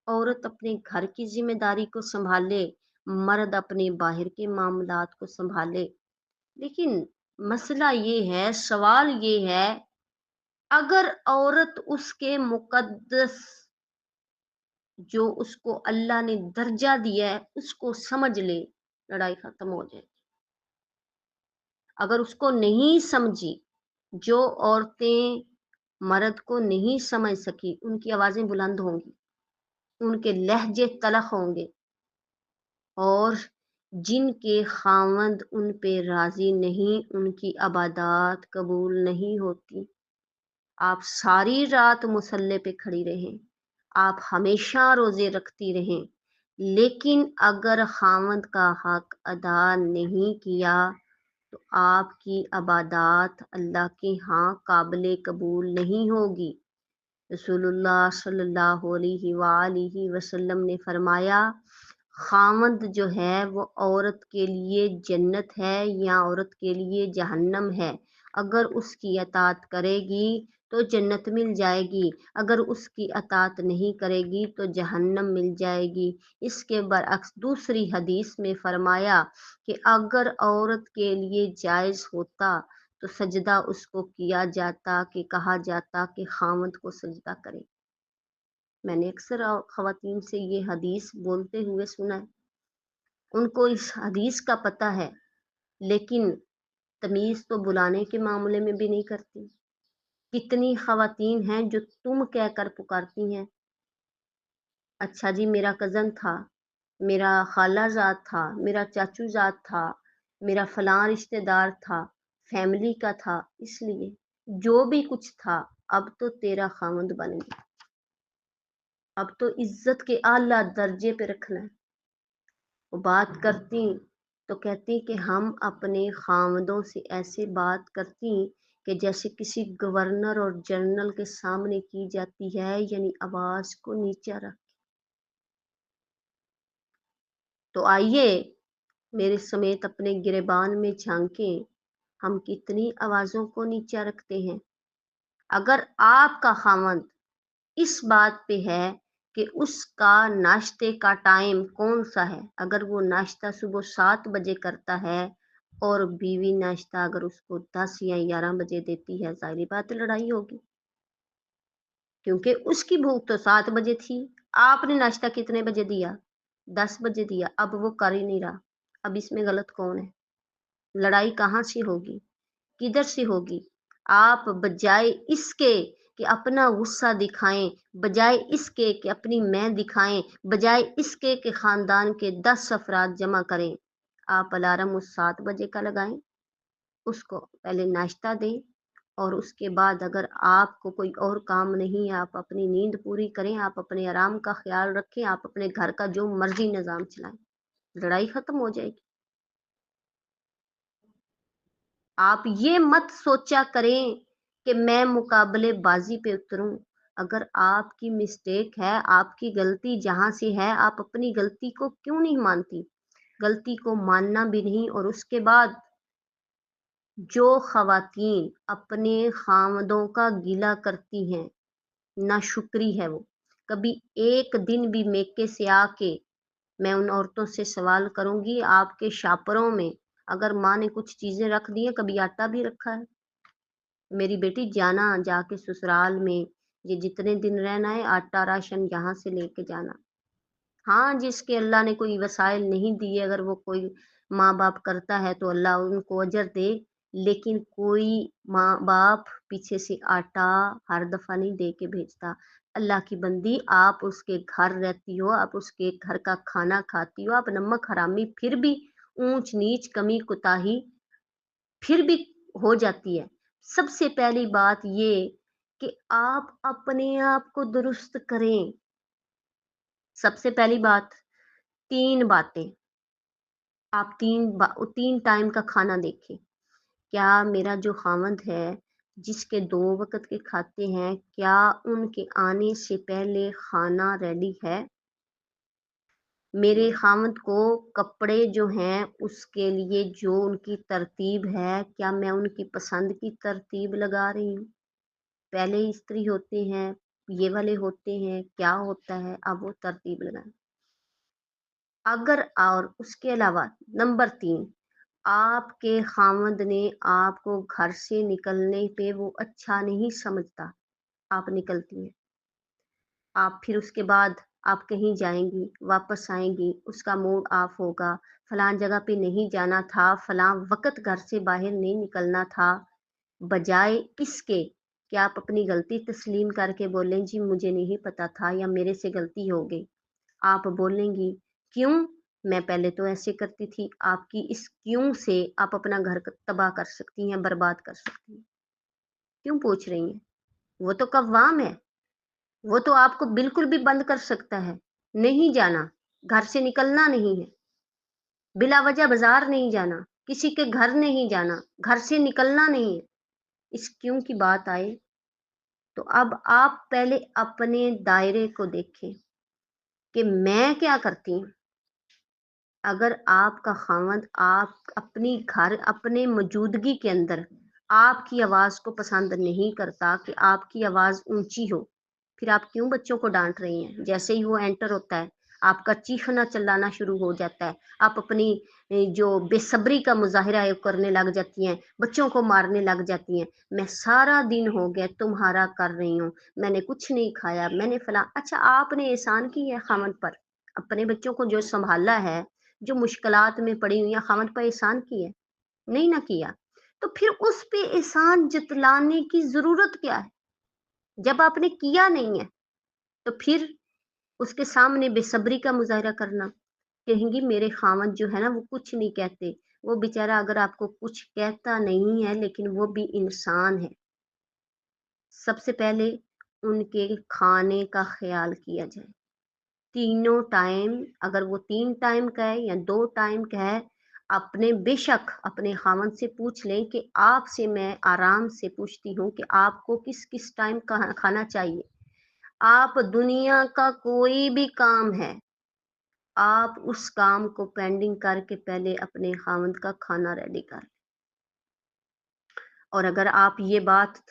عورت اپنے گھر کی ذمہ داری کو سنبھالے، مرد اپنے باہر کے معاملات کو سنبھالے۔ لیکن مسئلہ یہ ہے، سوال یہ ہے، اگر عورت اس کے مقدس جو اس کو اللہ نے درجہ دیا ہے اس کو سمجھ لے، لڑائی ختم ہو جائے۔ اگر اس کو نہیں سمجھی، جو عورتیں مرد کو نہیں سمجھ سکی ان کی آوازیں بلند ہوں گی، ان کے لہجے تلخ ہوں گے، اور جن کے خاوند ان پہ راضی نہیں ان کی عبادات قبول نہیں ہوتی۔ آپ ساری رات مصلے پہ کھڑی رہیں، آپ ہمیشہ روزے رکھتی رہیں، لیکن اگر خاوند کا حق ادا نہیں کیا تو آپ کی عبادات اللہ کے ہاں قابل قبول نہیں ہوگی۔ رسول اللہ صلی اللہ علیہ وآلہ وسلم نے فرمایا، خاوند جو ہے وہ عورت کے لیے جنت ہے یا عورت کے لیے جہنم ہے۔ اگر اس کی اطاعت کرے گی تو جنت مل جائے گی، اگر اس کی اطاعت نہیں کرے گی تو جہنم مل جائے گی۔ اس کے برعکس دوسری حدیث میں فرمایا کہ اگر عورت کے لیے جائز ہوتا تو سجدہ اس کو کیا جاتا، کہ کہا جاتا کہ خاوند کو سجدہ کرے۔ میں نے اکثر خواتین سے یہ حدیث بولتے ہوئے سنا ہے، ان کو اس حدیث کا پتہ ہے لیکن تمیز تو بلانے کے معاملے میں بھی نہیں کرتی۔ کتنی خواتین ہیں جو تم کہہ کر پکارتی ہیں، اچھا جی میرا کزن تھا، میرا خالہ زاد تھا، میرا چاچو زاد تھا، میرا فلاں رشتہ دار تھا، فیملی کا تھا، اس لیے جو بھی کچھ تھا اب تو تیرا خاوند بن گیا، اب تو عزت کے اعلیٰ درجے پہ رکھنا ہے۔ وہ بات کرتی تو کہتی کہ ہم اپنے خاوندوں سے ایسے بات کرتی کہ جیسے کسی گورنر اور جنرل کے سامنے کی جاتی ہے، یعنی آواز کو نیچا رکھ۔ تو آئیے میرے سمیت اپنے گریبان میں جھانکیں، ہم کتنی آوازوں کو نیچا رکھتے ہیں۔ اگر آپ کا خاوند اس بات پہ ہے کہ اس کا ناشتے کا ٹائم کون سا ہے، اگر وہ ناشتہ صبح 7 بجے کرتا ہے اور بیوی ناشتہ اگر اس کو 10 یا 11 بجے دیتی ہے، ظاہری بات لڑائی ہوگی، کیونکہ اس کی بھوک تو 7 بجے تھی، آپ نے ناشتہ کتنے بجے دیا؟ 10 بجے دیا، اب وہ کر ہی نہیں رہا، اب اس میں غلط کون ہے؟ لڑائی کہاں سے ہوگی، کدھر سے ہوگی؟ آپ بجائے اس کے कि अपना गुस्सा दिखाएं, बजाय इसके कि अपनी मैं दिखाएं, बजाय इसके कि खानदान के 10 अफराद जमा करें, आप अलार्म उस 7 बजे का लगाएं, उसको पहले नाश्ता दें, और उसके बाद अगर आपको कोई और काम नहीं है, आप अपनी नींद पूरी करें, आप अपने आराम का ख्याल रखें, आप अपने घर का जो मर्जी निजाम चलाएं, लड़ाई खत्म हो जाएगी। आप ये मत सोचा करें कि मैं मुकाबलेबाजी पे उतरूं। अगर आपकी मिस्टेक है, आपकी गलती जहां से है, आप अपनी गलती को क्यों नहीं मानती? गलती को मानना भी नहीं, और उसके बाद जो खवातीन अपने खामदों का गिला करती हैं, नाशुक्री है वो। कभी एक दिन भी मेके से आके, मैं उन औरतों से सवाल करूंगी, आपके शापरों में अगर माँ ने कुछ चीजें रख दी हैं, कभी आटा भी रखा है? मेरी बेटी जाना जाके ससुराल में, ये जितने दिन रहना है आटा राशन यहाँ से लेके जाना। हाँ, जिसके अल्लाह ने कोई वसाइल नहीं दिए, अगर वो कोई माँ बाप करता है तो अल्लाह उनको अजर दे, लेकिन कोई माँ बाप पीछे से आटा हर दफा नहीं दे के भेजता। अल्लाह की बंदी, आप उसके घर रहती हो, आप उसके घर का खाना खाती हो, आप नमक हरामी, फिर भी ऊंच नीच कमी कुताही फिर भी हो जाती है। सबसे पहली बात ये कि आप अपने आप को दुरुस्त करें। सबसे पहली बात, 3 बातें, आप 3 टाइम का खाना देखें। क्या मेरा जो खामद है, जिसके 2 वक़्त के खाते हैं, क्या उनके आने से पहले खाना रेडी है? मेरे खामद को कपड़े जो हैं, उसके लिए जो उनकी तरतीब है, क्या मैं उनकी पसंद की तरतीब लगा रही हूँ? पहले इस्त्री होते हैं, ये वाले होते हैं, क्या होता है, अब वो तरतीब लगाएँ। अगर और उसके अलावा नंबर 3, आपके खामद ने आपको घर से निकलने पे वो अच्छा नहीं समझता, आप निकलती हैं। आप फिर उसके बाद आप कहीं जाएँगी, वापस आएँगी, उसका मूड ऑफ होगा, फलाँ जगह पे नहीं जाना था, फलाँ वक़्त घर से बाहर नहीं निकलना था। बजाय इसके कि आप अपनी गलती तस्लीम करके बोलें, जी मुझे नहीं पता था या मेरे से गलती हो गई, आप बोलेंगी, क्यों? मैं पहले तो ऐसे करती थी। आपकी इस क्यों से आप अपना घर तबाह कर सकती हैं, बर्बाद कर सकती हैं। क्यों पूछ रही हैं? वो तो कव्वाम है, वो तो आपको बिल्कुल भी बंद कर सकता है। नहीं जाना, घर से निकलना नहीं है, बिला वजह बाजार नहीं जाना, किसी के घर नहीं जाना, घर से निकलना नहीं है। इस क्यों की बात आए तो अब आप पहले अपने दायरे को देखें कि मैं क्या करती हूँ। अगर आपका खामद आप अपनी घर अपने मौजूदगी के अंदर आपकी आवाज़ को पसंद नहीं करता कि आपकी आवाज़ ऊंची हो, फिर आप क्यों बच्चों को डांट रही हैं? जैसे ही वो एंटर होता है, आपका चीखना चिल्लाना शुरू हो जाता है, आप अपनी जो बेसब्री का मुजाहिरा है वो करने लग जाती हैं, बच्चों को मारने लग जाती हैं। मैं सारा दिन हो गया तुम्हारा कर रही हूँ, मैंने कुछ नहीं खाया, मैंने फला। अच्छा, आपने एहसान की है खामद पर? अपने बच्चों को जो संभाला है, जो मुश्किलात में पड़ी हुई हैं, खामद पर एहसान किया है? नहीं ना किया। तो फिर उस पे एहसान जतलाने की ज़रूरत क्या है? जब आपने किया नहीं है, तो फिर उसके सामने बेसब्री का मुज़ाहिरा करना। कहेंगी मेरे खामद जो है ना वो कुछ नहीं कहते। वो बेचारा अगर आपको कुछ कहता नहीं है, लेकिन वो भी इंसान है। सबसे पहले उनके खाने का ख़्याल किया जाए। तीनों टाइम, अगर वो 3 टाइम का है या 2 टाइम का है, अपने बेशक अपने खामद से पूछ लें कि आपसे मैं आराम से पूछती हूँ कि आपको किस-किस टाइम का खाना चाहिए। आप दुनिया का कोई भी काम है, आप उस काम को पेंडिंग करके पहले अपने खामद का खाना रेडी कर लें। और अगर आप ये बात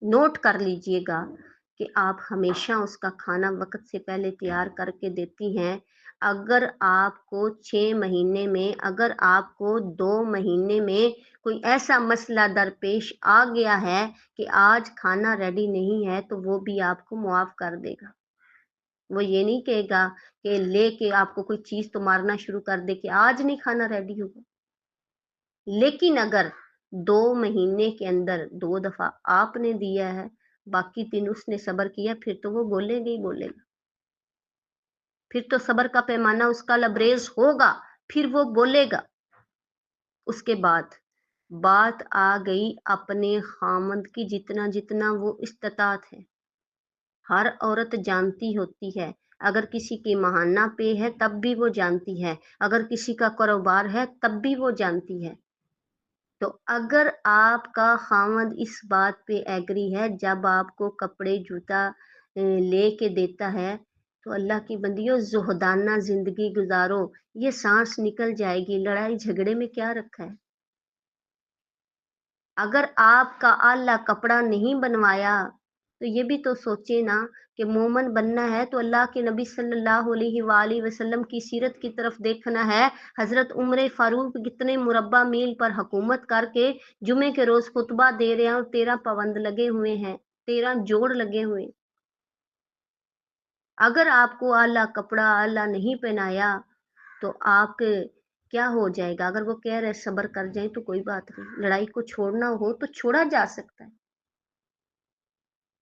नोट कर लीजिएगा कि आप हमेशा उसका खाना वक़्त से पहले तैयार करके देती हैं। अगर आपको 6 महीने में, अगर आपको 2 महीने में कोई ऐसा मसला दरपेश आ गया है कि आज खाना रेडी नहीं है, तो वो भी आपको मुआफ़ कर देगा। वो ये नहीं कहेगा कि लेके आपको कोई चीज़ तो मारना शुरू कर दे कि आज नहीं खाना रेडी होगा। लेकिन अगर 2 महीने के अंदर 2 दफ़ा आपने दिया है, बाकी दिन उसने सब्र किया, फिर तो वो बोलेगा ही बोलेगा, फिर तो सब्र का पैमाना उसका लबरेज होगा, फिर वो बोलेगा। उसके बाद बात आ गई अपने खामंद की, जितना जितना वो इस्तात है। हर औरत जानती होती है, अगर किसी की महाना पे है तब भी वो जानती है, अगर किसी का कारोबार है तब भी वो जानती है। तो अगर आपका खामद इस बात पे एग्री है, जब आपको कपड़े जूता लेके देता है, तो अल्लाह की बंदियों ज़ुहदाना ज़िंदगी गुज़ारो, ये साँस निकल जाएगी, लड़ाई झगड़े में क्या रखा है? अगर आपका अल्लाह कपड़ा नहीं बनवाया, तो ये भी तो सोचे ना कि मोमन बनना है तो अल्लाह के नबी सल्लल्लाहु अलैहि वसल्लम की सीरत की तरफ देखना है। हजरत उम्र फारूक कितने मुरब्बा मील पर हुकूमत करके जुमे के रोज खुतबा दे रहे हैं और 13 पाबंद लगे हुए हैं, 13 जोड़ लगे हुए। अगर आपको अल्लाह कपड़ा अल्लाह नहीं पहनाया, तो आप क्या हो जाएगा? अगर वो कह रहे सब्र कर जाए तो कोई बात नहीं, लड़ाई को छोड़ना हो तो छोड़ा जा सकता है।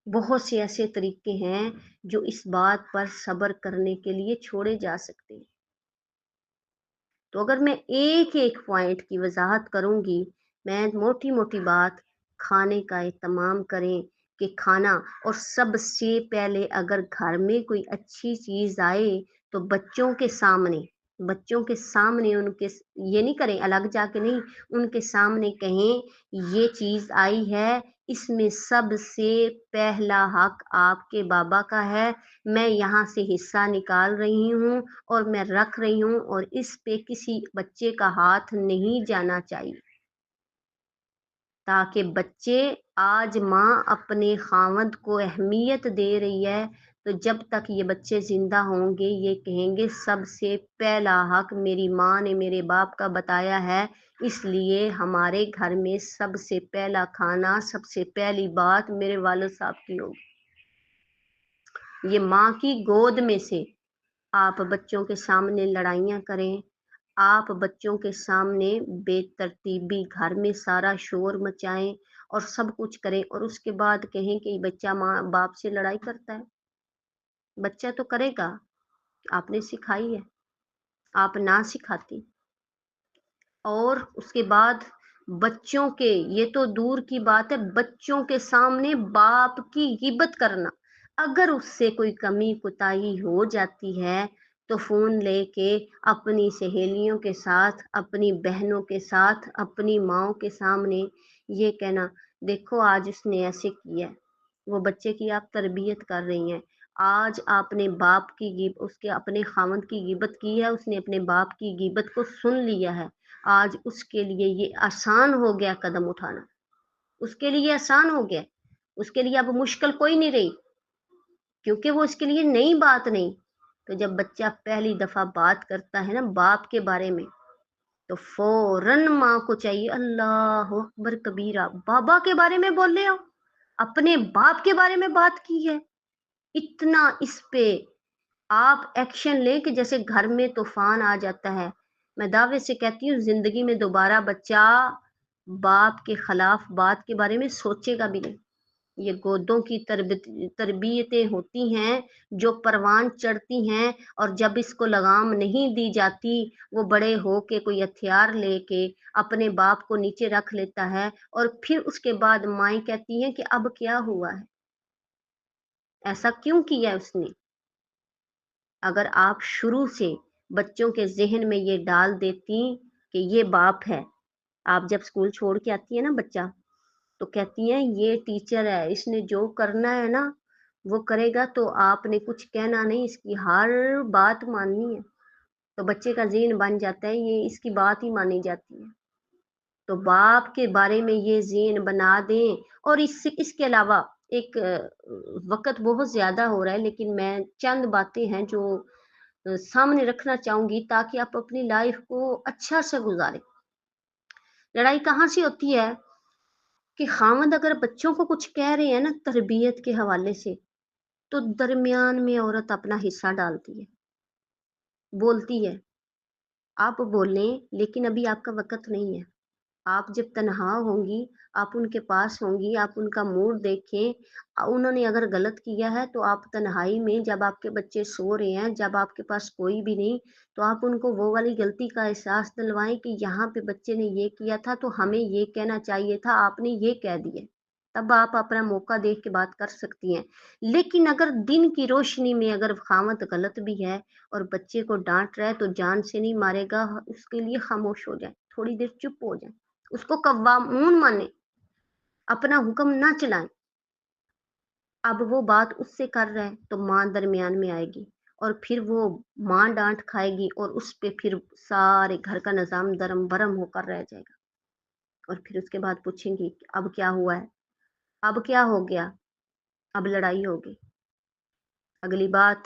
बहुत से ऐसे तरीके हैं जो इस बात पर सब्र करने के लिए छोड़े जा सकते हैं। तो अगर मैं एक एक पॉइंट की वजाहत करूंगी, मैं मोटी मोटी बात, खाने का एहतमाम करें कि खाना, और सबसे पहले अगर घर में कोई अच्छी चीज आए तो बच्चों के सामने उनके, ये नहीं करें अलग जाके नहीं, उनके सामने कहें ये चीज आई है, इसमें सबसे पहला हक आपके बाबा का है, मैं यहाँ से हिस्सा निकाल रही हूँ और मैं रख रही हूँ, और इस पे किसी बच्चे का हाथ नहीं जाना चाहिए, ताकि बच्चे, आज माँ अपने खावंद को अहमियत दे रही है, तो जब तक ये बच्चे जिंदा होंगे ये कहेंगे सबसे पहला हक मेरी माँ ने मेरे बाप का बताया है, इसलिए हमारे घर में सबसे पहला खाना, सबसे पहली बात मेरे वालिद साहब की होगी। ये माँ की गोद में से आप बच्चों के सामने लड़ाइयाँ करें, आप बच्चों के सामने बेतरतीबी घर में सारा शोर मचाएं और सब कुछ करें, और उसके बाद कहें कि बच्चा माँ बाप से लड़ाई करता है। बच्चा तो करेगा, आपने सिखाई है, आप ना सिखाती। और उसके बाद बच्चों के, ये तो दूर की बात है, बच्चों के सामने बाप की गिबत करना, अगर उससे कोई कमी कुताही हो जाती है तो फोन लेके अपनी सहेलियों के साथ, अपनी बहनों के साथ, अपनी माओ के सामने ये कहना, देखो आज उसने ऐसे किया है। वो बच्चे की आप तरबियत कर रही हैं। आज आपने बाप की उसके अपने खामद की गिबत की है, उसने अपने बाप की गिबत को सुन लिया है। आज उसके लिए ये आसान हो गया कदम उठाना, उसके लिए आसान हो गया, उसके लिए अब मुश्किल कोई नहीं रही, क्योंकि वो उसके लिए नई बात नहीं। तो जब बच्चा पहली दफा बात करता है ना बाप के बारे में, तो फौरन माँ को चाहिए अल्लाह अकबर कबीरा, बाबा के बारे में बोल रहे हो, अपने बाप के बारे में बात की है, इतना इस पे आप एक्शन लें कि जैसे घर में तूफान आ जाता है। मैं दावे से कहती हूँ जिंदगी में दोबारा बच्चा बाप के खिलाफ बात के बारे में सोचेगा भी नहीं। ये गोदों की तरबियतें होती हैं जो परवान चढ़ती हैं, और जब इसको लगाम नहीं दी जाती, वो बड़े हो के कोई हथियार लेके अपने बाप को नीचे रख लेता है, और फिर उसके बाद माएँ कहती हैं कि अब क्या हुआ है, ऐसा क्यों किया उसने। अगर आप शुरू से बच्चों के ज़हन में ये डाल देती कि ये बाप है, आप जब स्कूल छोड़ के आती है ना बच्चा, तो कहती हैं ये टीचर है, इसने जो करना है ना वो करेगा, तो आपने कुछ कहना नहीं, इसकी हर बात माननी है। तो बच्चे का ज़हन बन जाता है ये इसकी बात ही मानी जाती है। तो बाप के बारे में ये ज़हन बना दें। और इसके अलावा एक वक़्त बहुत ज़्यादा हो रहा है, लेकिन मैं चंद बातें हैं जो सामने रखना चाहूंगी ताकि आप अपनी लाइफ को अच्छा से गुजारें। लड़ाई कहाँ से होती है कि खामद अगर बच्चों को कुछ कह रहे हैं ना तरबियत के हवाले से, तो दरमियान में औरत अपना हिस्सा डालती है, बोलती है आप बोलें लेकिन अभी आपका वक़्त नहीं है, आप जब तन्हा होंगी, आप उनके पास होंगी, आप उनका मूड देखें, उन्होंने अगर गलत किया है तो आप तन्हाई में, जब आपके बच्चे सो रहे हैं, जब आपके पास कोई भी नहीं, तो आप उनको वो वाली गलती का एहसास दिलवाएं कि यहाँ पे बच्चे ने ये किया था तो हमें ये कहना चाहिए था, आपने ये कह दिया। तब आप अपना मौका देख के बात कर सकती हैं। लेकिन अगर दिन की रोशनी में अगर खामद गलत भी है और बच्चे को डांट रहा है तो जान से नहीं मारेगा, उसके लिए खामोश हो जाए, थोड़ी देर चुप हो जाए, उसको कव्वामून माने, अपना हुक्म ना चलाएं। अब वो बात उससे कर रहा है तो माँ दरमियान में आएगी और फिर वो माँ डांट खाएगी और उस पे फिर सारे घर का निजाम दरम बरम होकर रह जाएगा। और फिर उसके बाद पूछेंगी कि अब क्या हुआ है, अब क्या हो गया, अब लड़ाई होगी। अगली बात,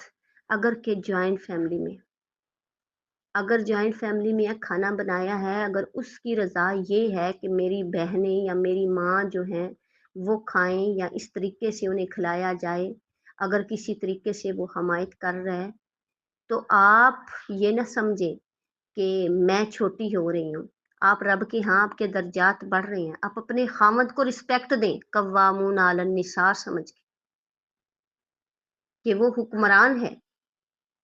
अगर के जॉइंट फैमिली में खाना बनाया है, अगर उसकी रजा ये है कि मेरी बहनें या मेरी माँ जो हैं वो खाएं या इस तरीके से उन्हें खिलाया जाए, अगर किसी तरीके से वो हमायत कर रहा है, तो आप ये ना समझे कि मैं छोटी हो रही हूँ। आप रब के यहाँ आपके दर्जात बढ़ रहे हैं, आप अपने खामद को रिस्पेक्ट दें, कव्वामून आलन निसा समझ के कि वो हुक्मरान है,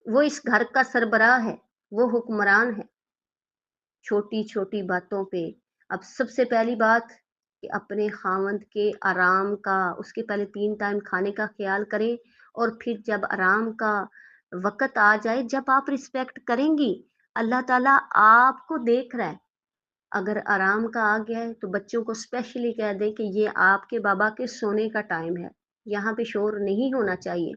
वो इस घर का सरबराह है, वो हुक्मरान है। छोटी छोटी बातों पे, अब सबसे पहली बात कि अपने खामंद के आराम का, उसके पहले 3 टाइम खाने का ख्याल करें। और फिर जब आराम का वक़्त आ जाए, जब आप रिस्पेक्ट करेंगी, अल्लाह ताला आपको देख रहा है। अगर आराम का आ गया है तो बच्चों को स्पेशली कह दें कि ये आपके बाबा के सोने का टाइम है, यहाँ पे शोर नहीं होना चाहिए।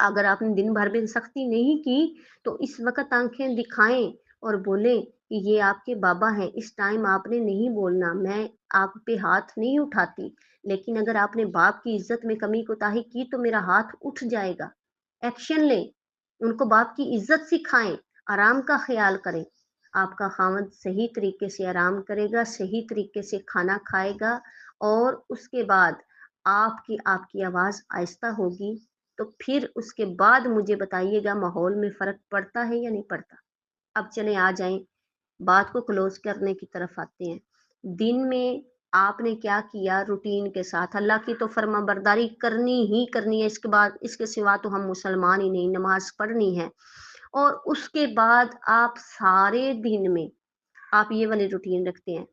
अगर आपने दिन भर में सख्ती नहीं की तो इस वक्त आंखें दिखाएं और बोलें कि ये आपके बाबा हैं, इस टाइम आपने नहीं बोलना, मैं आप पे हाथ नहीं उठाती, लेकिन अगर आपने बाप की इज्जत में कमी कोताही की तो मेरा हाथ उठ जाएगा। एक्शन लें, उनको बाप की इज्जत सिखाएं, आराम का ख्याल करें। आपका खामद सही तरीके से आराम करेगा, सही तरीके से खाना खाएगा और उसके बाद आपकी आपकी आवाज़ आहिस्ता होगी। तो फिर उसके बाद मुझे बताइएगा माहौल में फ़र्क पड़ता है या नहीं पड़ता। अब चलें आ जाएँ, बात को क्लोज़ करने की तरफ आते हैं। दिन में आपने क्या किया रूटीन के साथ? अल्लाह की तो फर्माबरदारी करनी ही करनी है, इसके बाद इसके सिवा तो हम मुसलमान ही नहीं, नमाज़ पढ़नी है। और उसके बाद आप सारे दिन में आप ये वाली रूटीन रखते हैं,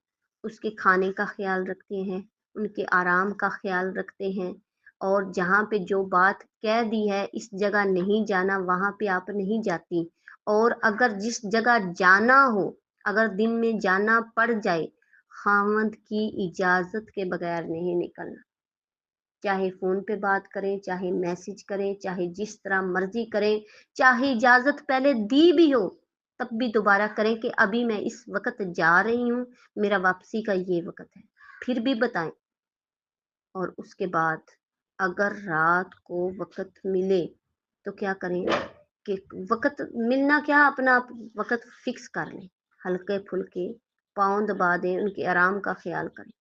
उसके खाने का ख्याल रखते हैं, उनके आराम का ख्याल रखते हैं और जहाँ पे जो बात कह दी है इस जगह नहीं जाना, वहाँ पे आप नहीं जाती। और अगर जिस जगह जाना हो, अगर दिन में जाना पड़ जाए, खामद की इजाज़त के बगैर नहीं निकलना। चाहे फ़ोन पे बात करें, चाहे मैसेज करें, चाहे जिस तरह मर्ज़ी करें, चाहे इजाज़त पहले दी भी हो, तब भी दोबारा करें कि अभी मैं इस वक़्त जा रही हूँ, मेरा वापसी का ये वक़्त है। फिर भी बताएँ। और उसके बाद अगर रात को वक़्त मिले, तो क्या करें कि वक़्त मिलना क्या, अपना आप वक़्त फ़िक्स कर लें। हल्के-फुल्के पाँव दबा दें, उनके आराम का ख़्याल करें।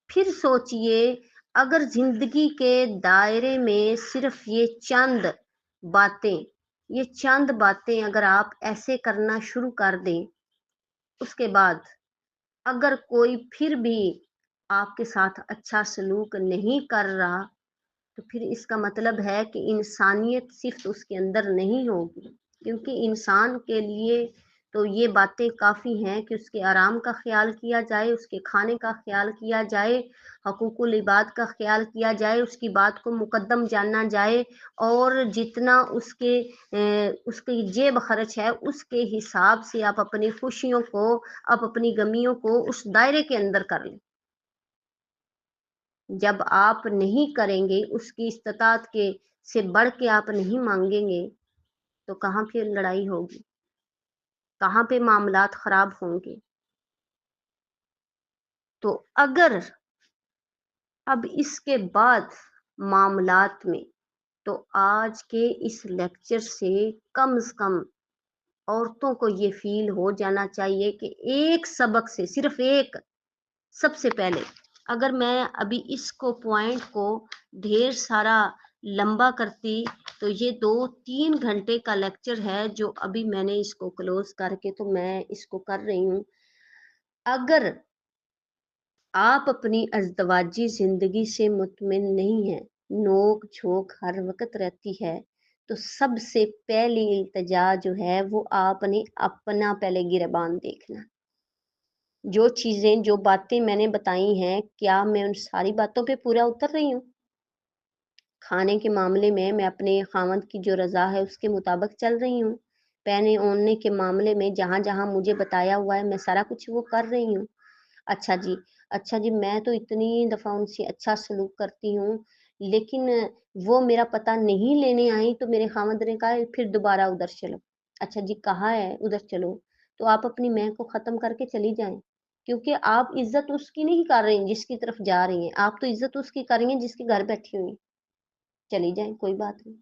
फिर सोचिए, अगर जिंदगी के दायरे में सिर्फ ये चंद बातें अगर आप ऐसे करना शुरू कर दें, उसके बाद अगर कोई फिर भी आपके साथ अच्छा सलूक नहीं कर रहा, तो फिर इसका मतलब है कि इंसानियत सिर्फ उसके अंदर नहीं होगी, क्योंकि इंसान के लिए तो ये बातें काफ़ी हैं कि उसके आराम का ख्याल किया जाए, उसके खाने का ख्याल किया जाए, हकूकुल इबाद का ख्याल किया जाए, उसकी बात को मुकद्दम जाना जाए और जितना उसकी जेब खर्च है उसके हिसाब से आप अपनी खुशियों को, आप अपनी गमियों को उस दायरे के अंदर कर लें। जब आप नहीं करेंगे, उसकी इस्तात के से बढ़ के आप नहीं मांगेंगे, तो कहाँ फिर लड़ाई होगी, कहाँ पे मामलात खराब होंगे। तो अगर अब इसके बाद मामलात में, तो आज के इस लेक्चर से कम कम औरतों को ये फील हो जाना चाहिए कि एक सबक से सिर्फ एक, सबसे पहले अगर मैं अभी इसको पॉइंट को ढेर सारा लंबा करती, तो ये 2-3 घंटे का लेक्चर है जो अभी मैंने इसको क्लोज करके तो मैं इसको कर रही हूँ। अगर आप अपनी अज़दवाजी ज़िंदगी से मुतमिन नहीं हैं, नोक-झोंक हर वक़्त रहती है, तो सबसे पहली इल्तिजा जो है वो आपने अपना पहले गिरबान देखना। जो चीज़ें, जो बातें मैंने बताई हैं, क्या मैं उन सारी बातों पे पूरा उतर रही हूँ? खाने के मामले में मैं अपने ख़ावंद की जो रज़ा है उसके मुताबिक चल रही हूँ। पहने-ओढ़ने के मामले में जहाँ-जहाँ मुझे बताया हुआ है मैं सारा कुछ वो कर रही हूँ। अच्छा जी, अच्छा जी, मैं तो इतनी दफ़ा उनसे अच्छा सलूक करती हूँ, लेकिन वो मेरा पता नहीं लेने आई तो मेरे ख़ावंद ने कहा फिर दोबारा उधर चलो। अच्छा जी, कहाँ है? उधर चलो। तो आप अपनी मैं को ख़त्म करके चली जाएँ, क्योंकि आप इज़्ज़त उसकी नहीं कर रही हैं जिसकी तरफ जा रही हैं, आप तो इज़्ज़त उसकी कर रही हैं जिसके घर बैठी हुई हैं। चली जाएँ, कोई बात नहीं।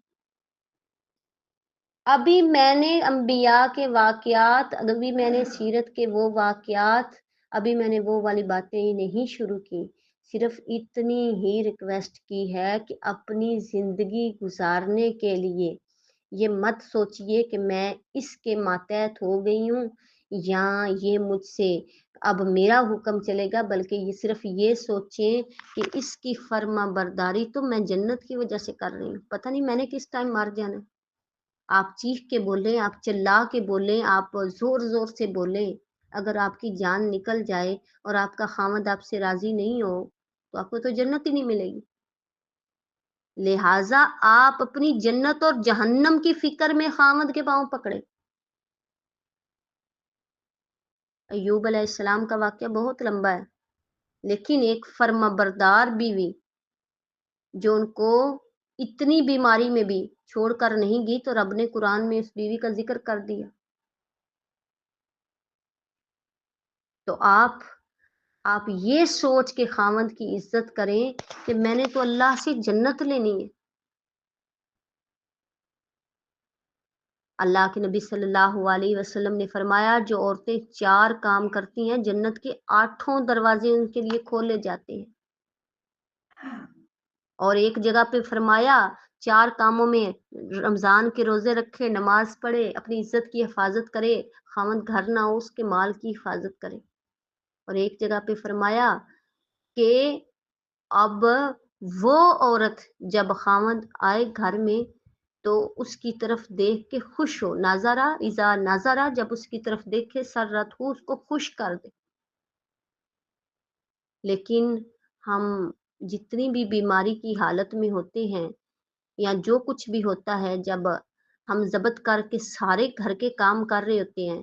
अभी मैंने अंबिया के वाक़यात, अभी मैंने सीरत के वो वाक़यात, अभी मैंने वो वाली बातें नहीं शुरू की। सिर्फ़ इतनी ही रिक्वेस्ट की है कि अपनी ज़िंदगी गुज़ारने के लिए ये मत सोचिए कि मैं इसके मातहत हो गई हूँ या ये मुझसे अब मेरा हुक्म चलेगा, बल्कि ये सिर्फ़ ये सोचें कि इसकी फ़र्माबरदारी तो मैं जन्नत की वज़ह से कर रही हूँ। पता नहीं मैंने किस टाइम मर जाना है। आप चीख के बोलें, आप चिल्ला के बोलें, आप ज़ोर-ज़ोर से बोलें, अगर आपकी जान निकल जाए और आपका ख़ावंद आपसे राज़ी नहीं हो, तो आपको तो जन्नत ही नहीं मिलेगी। लिहाज़ा आप अपनी जन्नत और जहन्नम की फ़िक्र में ख़ावंद के पाँव पकड़े। अय्यूब अलैहिस्सलाम का वाक़या बहुत लंबा है, लेकिन एक फ़र्माबरदार बीवी जो उनको इतनी बीमारी में भी छोड़कर नहीं गई, तो रब ने कुरान में उस बीवी का ज़िक्र कर दिया। तो आप ये सोच के ख़ावंद की इज़्ज़त करें कि मैंने तो अल्लाह से जन्नत लेनी है। अल्लाह के नबी सल्लल्लाहु अलैहि वसल्लम ने फ़रमाया जो औरतें 4 काम करती हैं, जन्नत के 8 दरवाज़े उनके लिए खोले जाते हैं। और एक जगह पे फ़रमाया 4 कामों में रमज़ान के रोज़े रखे, नमाज़ पढ़े, अपनी इज़्ज़त की हिफ़ाज़त करे, ख़ावंद घर ना हो उसके माल की हिफ़ाज़त करे। और एक जगह पे फ़रमाया कि अब वो औरत जब ख़ावंद आए घर में, तो उसकी तरफ देख के खुश हो, नज़रा इज़ा नज़रा, जब उसकी तरफ देखे सर्रत हो, उसको खुश कर दे। लेकिन हम जितनी भी बीमारी की हालत में होते हैं या जो कुछ भी होता है, जब हम ज़ब्त करके सारे घर के काम कर रहे होते हैं,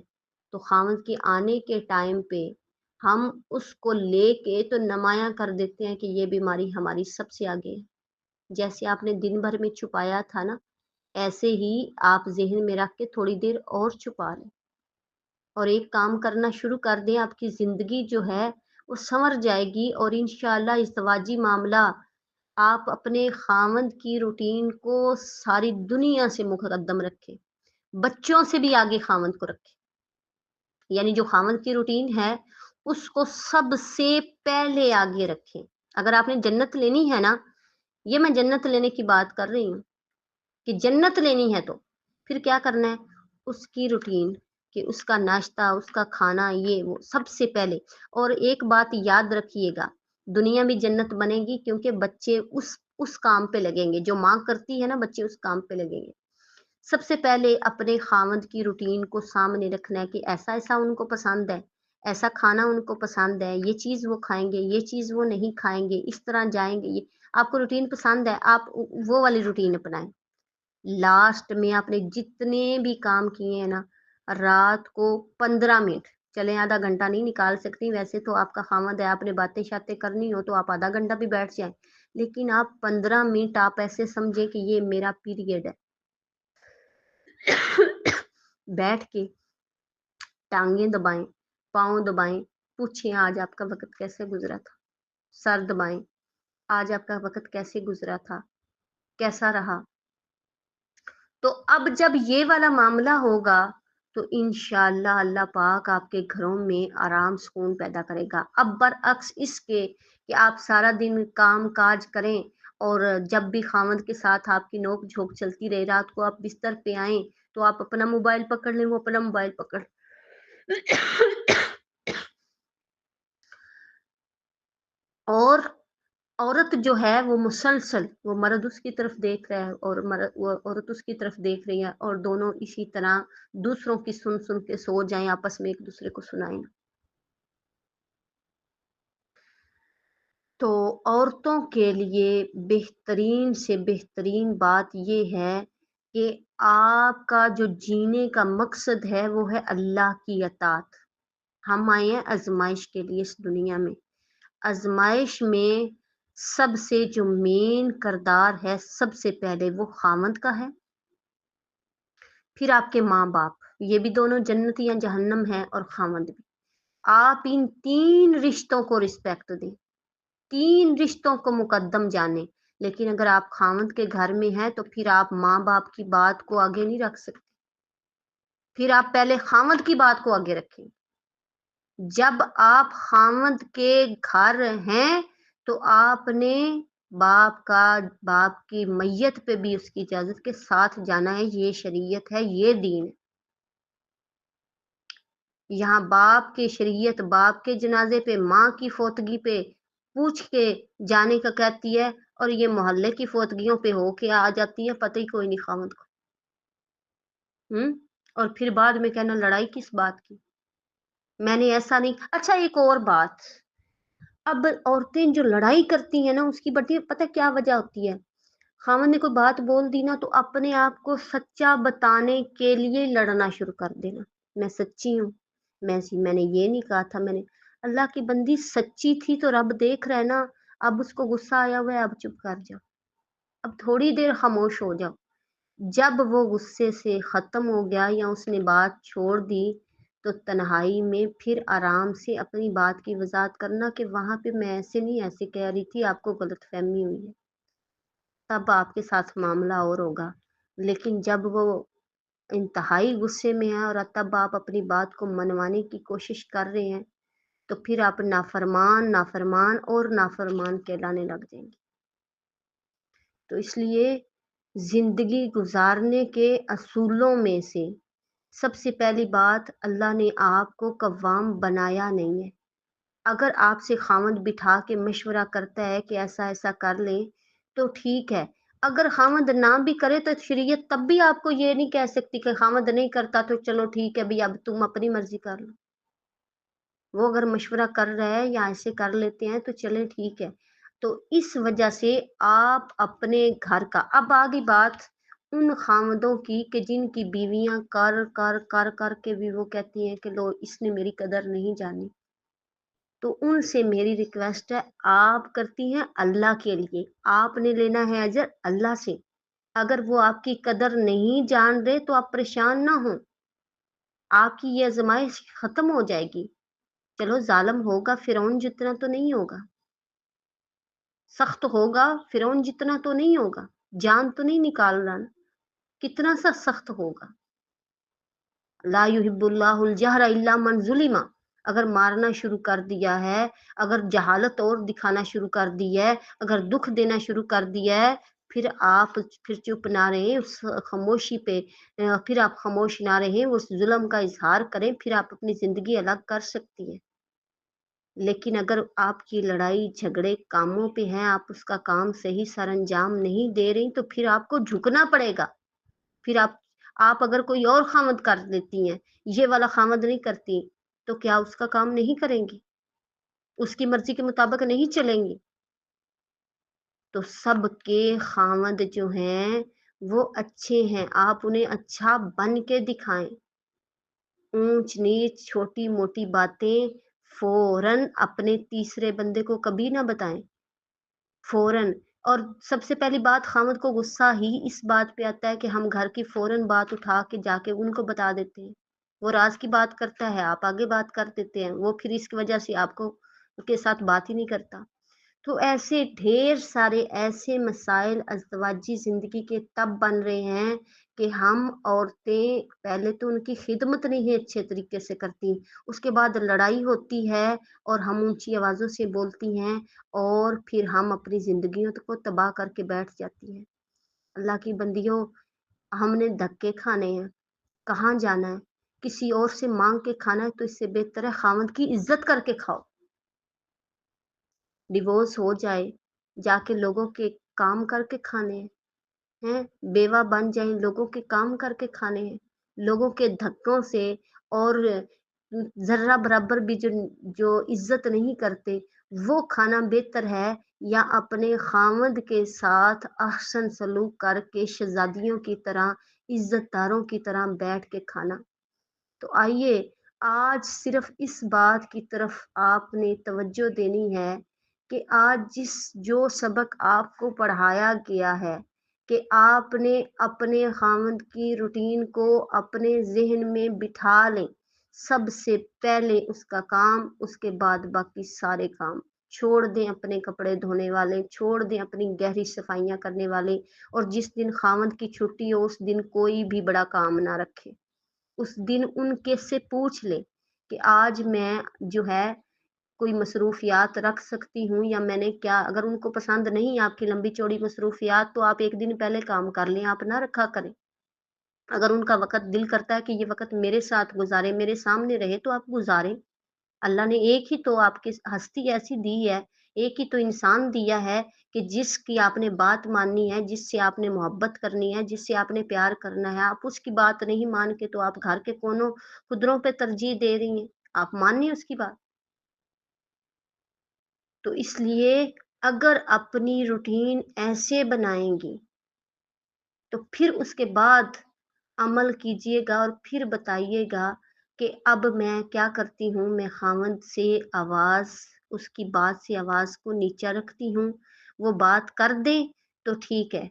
तो ख़ावंद के आने के टाइम पे हम उसको लेके तो नुमायाँ कर देते हैं कि ये बीमारी हमारी सबसे आगे है। जैसे आपने दिन भर में छुपाया था ना, ऐसे ही आप ज़हन में रख के थोड़ी देर और छुपा लें और एक काम करना शुरू कर दें, आपकी ज़िंदगी जो है वो सँवर जाएगी और इंशाअल्लाह इज़्दवाजी मामला आप अपने ख़ावंद की रूटीन को सारी दुनिया से मुक़द्दम रखें। बच्चों से भी आगे ख़ावंद को रखें। यानी जो ख़ावंद की रूटीन है, उसको सबसे पहले आगे रखें। अगर आपने जन्नत लेनी है ना, ये मैं जन्नत लेने की बात कर रही हूँ। कि जन्नत लेनी है तो फिर क्या करना है? उसकी रूटीन कि उसका नाश्ता, उसका खाना, ये वो सबसे पहले। और एक बात याद रखिएगा, दुनिया में जन्नत बनेगी क्योंकि बच्चे उस काम पे लगेंगे, जो माँ करती है ना बच्चे उस काम पे लगेंगे। सबसे पहले अपने खामद की रूटीन को सामने रखना है कि ऐसा-ऐसा उनको पसंद है, ऐसा खाना उनको पसंद है, ये चीज़ वो खाएँगे, ये चीज़ वो नहीं खाएँगे, इस तरह जाएँगे ये। आपको रूटीन पसंद है, आप वो वाली रूटीन अपनाएँ। लास्ट में आपने जितने भी काम किए हैं ना, रात को 15 मिनट, चलें आधा घंटा नहीं निकाल सकती, वैसे तो आपका खामद है, आपने बातें-शातें करनी हो तो आप आधा घंटा भी बैठ जाएँ। लेकिन आप 15 मिनट आप ऐसे समझें कि ये मेरा पीरियड है। बैठ के टाँगें दबाएँ, पाँव दबाएँ, पूछें आज आपका वक़्त कैसे गुज़रा था? सर दबाएँ, आज आपका वक़्त कैसे गुज़रा था? कैसा रहा? तो अब जब ये वाला मामला होगा, तो इंशाअल्लाह अल्लाह पाक आपके घरों में आराम सुकून पैदा करेगा। अब बरअक्स इसके कि आप सारा दिन काम-काज करें और जब भी खामद के साथ आपकी नोक-झोंक चलती रहे, रात को आप बिस्तर पे आएँ, तो आप अपना मोबाइल पकड़ लें, वो अपना मोबाइल पकड़ اور औरत जो है वो मुसलसल वो मर्द उसकी तरफ देख रहा है और मर्द वो औरत उसकी तरफ देख रही है और दोनों इसी तरह दूसरों की सुन सुन के सो जाएं, आपस में एक दूसरे को सुनाएं ना। तो औरतों के लिए बेहतरीन से बेहतरीन बात ये है कि आपका जो जीने का मकसद है वो है अल्लाह की अतात। हम आए हैं आजमाइश के लिए इस दुनिया में। आजमाइश में सबसे जो मेन किरदार है सबसे पहले वो खामद का है, फिर आपके माँ बाप, ये भी दोनों जन्नत या जहन्नम है, और खामद भी। आप इन तीन रिश्तों को रिस्पेक्ट दें, तीन रिश्तों को मुकद्दम जाने। लेकिन अगर आप खामद के घर में हैं तो फिर आप माँ बाप की बात को आगे नहीं रख सकते, फिर आप पहले खामद की बात को आगे रखें। जब आप खामद के घर हैं तो आपने बाप की मैयत पे भी उसकी इजाजत के साथ जाना है, ये शरीयत है, ये दीन है। यहाँ बाप की शरीयत बाप के जनाजे पे, माँ की फोतगी पे पूछ के जाने का कहती है, और ये मोहल्ले की फोतगियों पे होके आ जाती है, पता ही कोई नहीं खामद को। और फिर बाद में कहना लड़ाई किस बात की, मैंने ऐसा नहीं। अच्छा, एक और बात, अब औरतें जो लड़ाई करती हैं ना उसकी बड़ी पता है क्या वजह होती है। खामद ने कोई बात बोल दी ना तो अपने आप को सच्चा बताने के लिए लड़ना शुरू कर देना, मैं सच्ची हूँ, मैंने ये नहीं कहा था, मैंने। अल्लाह की बंदी सच्ची थी तो रब देख रहा है ना। अब उसको गुस्सा आया हुआ है, अब चुप कर जाओ, अब थोड़ी देर खामोश हो जाओ। जब वो गुस्से से खत्म हो गया या उसने बात छोड़ दी तो तन्हाई में फिर आराम से अपनी बात की वजाहत करना कि वहां पे मैं ऐसे नहीं ऐसे कह रही थी, आपको गलतफहमी हुई है, तब आपके साथ मामला और होगा। लेकिन जब वो इंतहाई गुस्से में है और तब आप अपनी बात को मनवाने की कोशिश कर रहे हैं तो फिर आप नाफरमान नाफरमान और नाफरमान कहलाने लग जाएंगे। तो इसलिए जिंदगी गुजारने के असूलों में से सबसे पहली बात, अल्लाह ने आपको कव्वाम बनाया नहीं है। अगर आपसे खामद बिठा के मशवरा करता है कि ऐसा ऐसा कर ले तो ठीक है। अगर खामद ना भी करे तो शरीयत तब भी आपको ये नहीं कह सकती कि खामद नहीं करता तो चलो ठीक है भाई, अब तुम अपनी मर्जी कर लो। वो अगर मशवरा कर रहा है या ऐसे कर लेते हैं तो चले ठीक है। तो इस वजह से आप अपने घर का, अब आ गई बात उन खामदों की कि जिनकी बीवियां कर कर कर कर के भी वो कहती हैं कि लो इसने मेरी कदर नहीं जानी। तो उनसे मेरी रिक्वेस्ट है, आप करती हैं अल्लाह के लिए, आपने लेना है अजर अल्लाह से। अगर वो आपकी कदर नहीं जान रहे तो आप परेशान ना हो, आपकी ये आजमाइश खत्म हो जाएगी। चलो जालिम होगा, फिरौन जितना तो नहीं होगा, सख्त होगा, फिरौन जितना तो नहीं होगा, जान तो नहीं निकाल रहा ना, कितना सा सख्त होगा। ला युहिब्बुल्लाहुल जहरा इल्ला मन जुलिमा। अगर मारना शुरू कर दिया है, अगर जहालत और दिखाना शुरू कर दी है, अगर दुख देना शुरू कर दिया है, फिर आप फिर चुप ना रहें उस खामोशी पे, फिर आप खामोश ना रहें, उस जुल्म का इजहार करें, फिर आप अपनी जिंदगी अलग कर सकती हैं। लेकिन अगर आपकी लड़ाई झगड़े कामों पे हैं, आप उसका काम सही सर अंजाम नहीं दे रही तो फिर आपको झुकना पड़ेगा। फिर आप अगर कोई और खामद कर देती हैं, ये वाला खामद नहीं करती, तो क्या उसका काम नहीं करेंगी? उसकी मर्जी के मुताबिक नहीं चलेंगी? तो सबके खामद जो हैं वो अच्छे हैं, आप उन्हें अच्छा बन के दिखाएं। ऊंच नीच छोटी मोटी बातें फौरन अपने तीसरे बंदे को कभी ना बताएं, फौरन। और सबसे पहली बात, खामद को गुस्सा ही इस बात पे आता है कि हम घर की फौरन बात उठा के जाके उनको बता देते हैं। वो राज की बात करता है, आप आगे बात कर देते हैं, वो फिर इसकी वजह से आपको के साथ बात ही नहीं करता। तो ऐसे ढेर सारे ऐसे मसाइल अज़दवाजी ज़िंदगी के तब बन रहे हैं कि हम औरतें पहले तो उनकी खिदमत नहीं अच्छे तरीके से करती, उसके बाद लड़ाई होती है और हम ऊंची आवाज़ों से बोलती हैं और फिर हम अपनी ज़िंदगियों को तबाह करके बैठ जाती हैं। अल्लाह की बंदियों, हमने धक्के खाने हैं, कहाँ जाना है, किसी और से मांग के खाना है तो इससे बेहतर है खामद की इज्जत करके खाओ। डिवोर्स हो जाए, जाके लोगों के काम करके खाने हैं, बेवा बन जाएँ, लोगों के काम करके खाने हैं, लोगों के धक्कों से और ज़र्रा बराबर भी जो जो इज़्ज़त नहीं करते, वो खाना बेहतर है या अपने खामद के साथ अहसन सलूक करके शहज़ादियों की तरह, इज़्ज़तदारों की तरह बैठ के खाना। तो आइए, आज सिर्फ़ इस बात की तरफ आपने तवज्जो देनी है कि आज जो सबक आपको पढ़ाया गया है कि आपने अपने खामद की रूटीन को अपने ज़हन में बिठा लें। सबसे पहले उसका काम, उसके बाद बाकी सारे काम। छोड़ दें अपने कपड़े धोने वाले, छोड़ दें अपनी गहरी सफाइयाँ करने वाले और जिस दिन खामद की छुट्टी हो, उस दिन कोई भी बड़ा काम ना रखें। उस दिन उनके से पूछ लें कि आज मैं जो है कोई मसरूफियात रख सकती हूँ या मैंने क्या, अगर उनको पसंद नहीं आपकी लंबी चौड़ी मसरूफियात तो आप 1 दिन पहले काम कर लें, आप ना रखा करें। अगर उनका वक़्त दिल करता है कि ये वक़्त मेरे साथ गुज़ारें, मेरे सामने रहे तो आप गुज़ारें। अल्लाह ने एक ही तो आपकी हस्ती ऐसी दी है, एक ही तो इंसान दिया है कि जिसकी आपने बात माननी है, जिससे आपने मोहब्बत करनी है, जिससे आपने प्यार करना है। आप उसकी बात नहीं मान के तो आप घर के कोनों खुदरों पे तरजीह दे रही हैं। आप मानिए उसकी बात। तो इसलिए अगर अपनी रूटीन ऐसे बनाएँगी, तो फिर उसके बाद अमल कीजिएगा और फिर बताइएगा कि अब मैं क्या करती हूँ, मैं खामद से आवाज़, उसकी बात से आवाज़ को नीचा रखती हूँ। वो बात कर दें तो ठीक है।